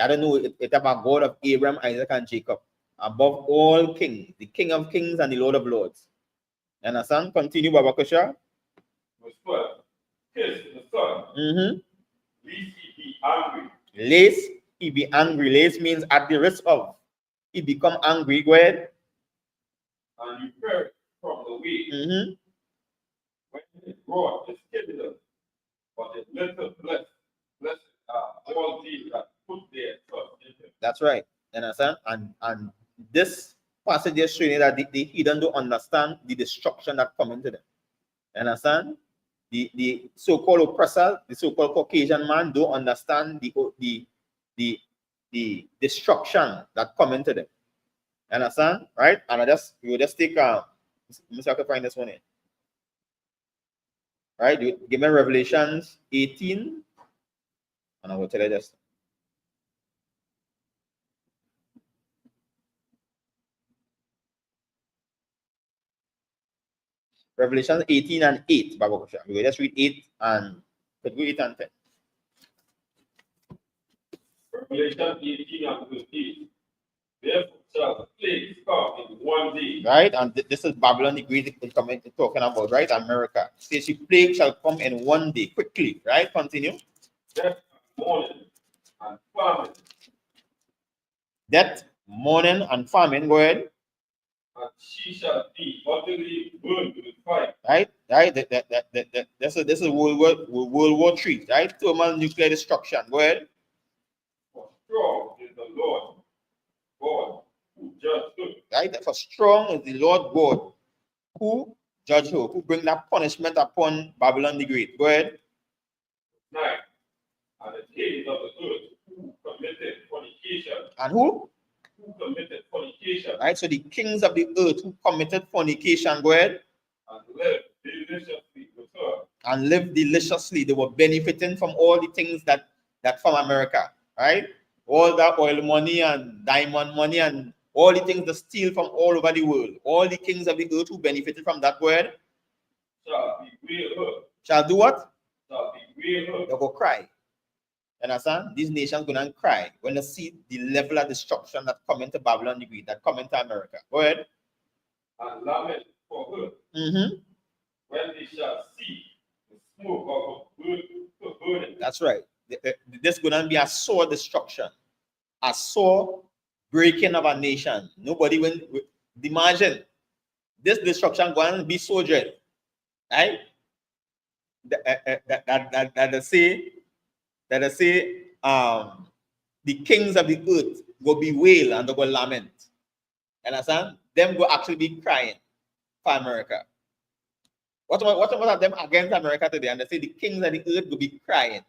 I don't know, it's about God of Abraham, Isaac, and Jacob. Above all kings, the King of Kings and the Lord of Lords. You understand? Continue, Baba Kusha. Verse 12. Kiss the son, Mm-hmm. lest he be angry. Lest he be angry. Lest means at the risk of. He become angry. Go ahead. And you perish from the way. Mm-hmm. When his rod is kindled, but his little blessed are all these that put their trust in him. That's right. You understand? And this passage is showing that the heathen don't understand the destruction that coming to them. You understand? The so-called oppressor, the so-called Caucasian man, don't understand the destruction that coming to them. You understand? Right? And we will just take let me see if I can find this one in. Right? You give me Revelations 18, and I will tell you this. Revelation 18 and 8, Baba Kusha. We will just read 8 and 10. Revelation 18 and verse 8. Therefore shall the plagues come in one day. Right? And this is Babylon the Great talking about, right? America. Says the plague shall come in one day, quickly, right? Continue. Death, mourning, and famine. Death, mourning, and famine. Go ahead. And she shall be utterly burned with fire. Right? This is World War III, right? Thermonuclear destruction. Go ahead. For strong is the Lord God who judged her. Right? For strong is the Lord God who judge her, who bring that punishment upon Babylon the Great. Go ahead. 9. And the kings of the earth who committed fornication. And who? Who committed fornication. Right? So the kings of the earth who committed fornication. Go ahead. And lived deliciously with her. And lived deliciously. They were benefiting from all the things that from America. Right? All that oil money and diamond money and all the things they steal from all over the world. All the kings of the earth who benefited from that word shall bewail her. Shall do what? Shall bewail her. They'll go cry. Understand? These nations go and cry when they see the level of destruction that come into Babylon the Great, that come into America. Go ahead. And lament for her. Mm-hmm. When they shall see the smoke of her burning. That's right. There's going to be a sore destruction, a sore breaking of a nation. Nobody will imagine this destruction going to be so dread, right? That they say the kings of the earth go bewail and they go lament. Understand? Them go actually be crying for America. What about them against America today? And they say the kings of the earth will be crying.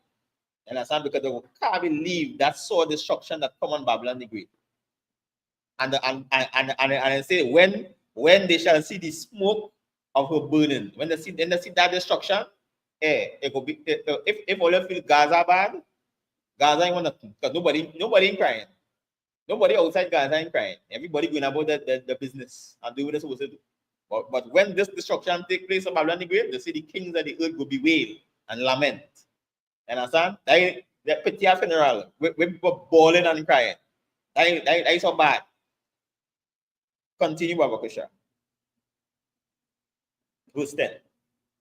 Understand? Because they can't believe that sore destruction that come on Babylon the Great. And I say when they shall see the smoke of her burning, when they see that destruction, it will be if all you feel Gaza bad, Gaza ain't nothing. Because nobody ain't crying. Nobody outside Gaza ain't crying. Everybody going about the business and do what they're supposed to do. But when this destruction take place on Babylon the Great, they say the kings of the earth will bewail and lament. Understand? That pity a funeral. We people bawling and crying. That is so bad. Continue, Baba Kusha. Verse 10.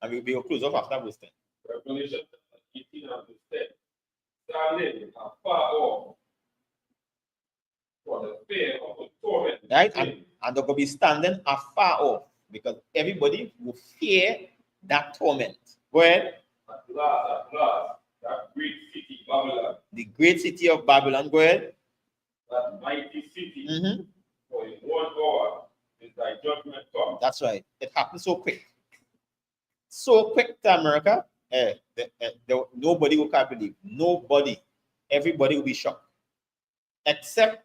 And we will close off after verse 10. Revelation 18 and verse 10. Standing afar off for the fear of the torment. Right? And they're going to be standing afar off because everybody will fear that torment. Go ahead. At last, that great city, Babylon. The great city of Babylon. Go ahead. That mighty city. Mm-hmm. For in 1 hour is thy judgment come. That's right. It happened so quick. So quick to America. Nobody will can't believe. Nobody. Everybody will be shocked. Except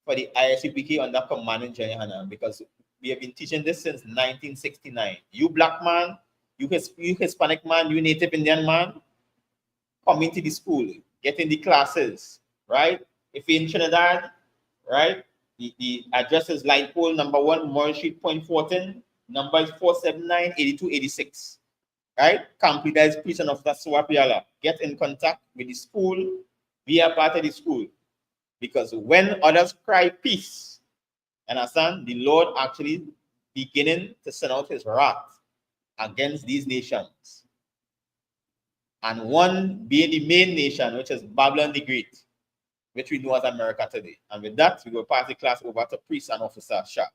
for the ISUPK under command in Jayahana, because we have been teaching this since 1969. You black man, you Hispanic man, you Native Indian man, come into the school, get in the classes, right? If you're in Trinidad, right? The address is Line Pole number 1, Memorial Street, Point Fortin. Number is 479-8286. Right? Camp leader is Police Officer Swapiala. Get in contact with the school, be a part of the school. Because when others cry peace, understand, the Lord actually beginning to send out his wrath against these nations. And one being the main nation, which is Babylon the Great, which we know as America today. And with that, we will pass the class over to Priest and Officer Sharp.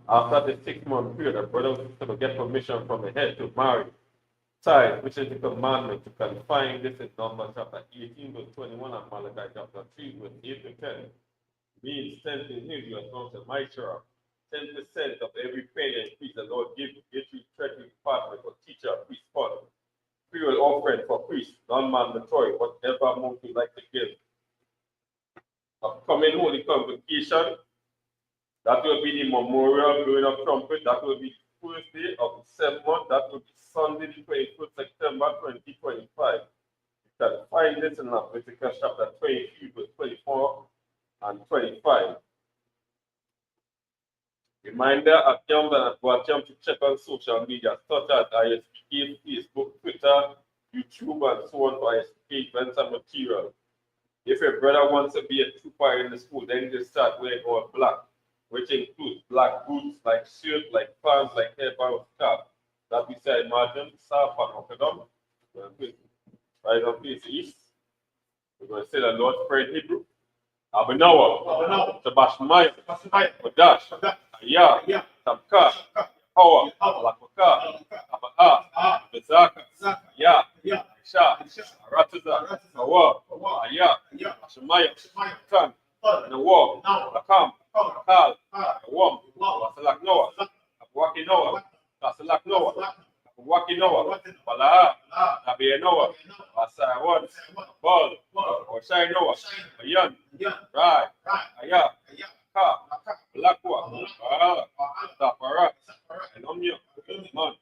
After the 6-month period, a brother or sister will get permission from the head to marry. Tithe, which is the commandment, to confine this in Numbers chapter 18, verse 21, and Malachi chapter 3, verse 8 to 10. Means 10 to him, you are not a mitre. 10% of every penny and increase the Lord give you. Get you treasury department for teacher, priest, fund. Fuel offering for priest, non-mandatory, whatever amount you like to give. Upcoming holy convocation, that will be the memorial blowing of trumpet. That will be the first day of the 7th month. That will be Sunday, the 21st September 2025. You can find this in Leviticus chapter 23, verse 24 and 25. Reminder at Yamba and Guatiam to check on social media such as ISPK, Facebook, Twitter, YouTube, and so on for ISPK events and material. If your brother wants to be a trooper in the school, then you start wearing all black, which includes black boots, like shirt, like pants, like hairband, scarf. That we say, imagine, South and Rotterdam. Right on face east. We're going to say the Lord's Prayer in Hebrew. Abinawa, Tabashmai, Badash, Aya, Tabka, Hawa, Lakaka, Abaha, Bezaka, Ya, Isha, Rataza, Hawa, Aya, Shamaya, Tan, Nawam, Lakam, Kal, Awam, Wasalak Noah, Waki Noah, Wasalak Noah, Waki Noah, Bala, Abia Noah, Wasawan, Ball, Oshai Noah, Ayan, Rai, Aya, Ka, Lakwa, Tapara, and Omnia, Man.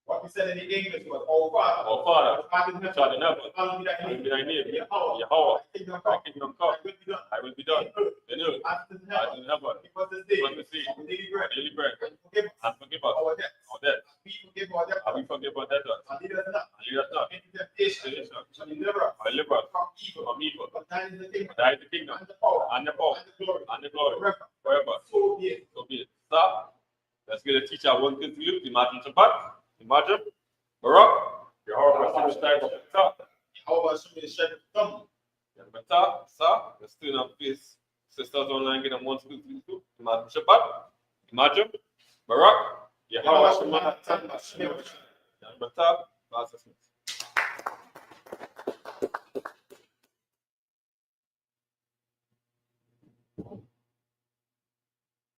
What we said in the English was, "Oh Father, Oh Father, which art in art heaven, hallowed be thy hallowed name. be thy name. Yahweh, Yahweh, thy kingdom thy come. kingdom come. Thy will be done. Thy will be done. In earth, As it is in as heaven. in heaven. Give us this day Give us this day our daily bread. our daily bread. And forgive us And forgive us our debts. our debts. We forgive our debtors. And we forgive our debtors. And lead us not And lead us not into temptation, into temptation, but deliver us but deliver us from evil. from evil. For thine is the kingdom, For thine is the kingdom, and the power, and the power, and the glory, and the glory, forever. forever. So be it. So be it. Stop. Let's get a teacher one thing to you. Imagine Shabbat. Imagine. Barak. Yahweh Hashem Shtai B'Betah. Yahweh Hashem is shepherd thumb. B'Betah. Sa. Let's turn up this. Sisters online get them 1, 2, 3, 2. Imagine Shabbat. Imagine. Barak. Yahweh Hashem B'Betah. Pastor Smith.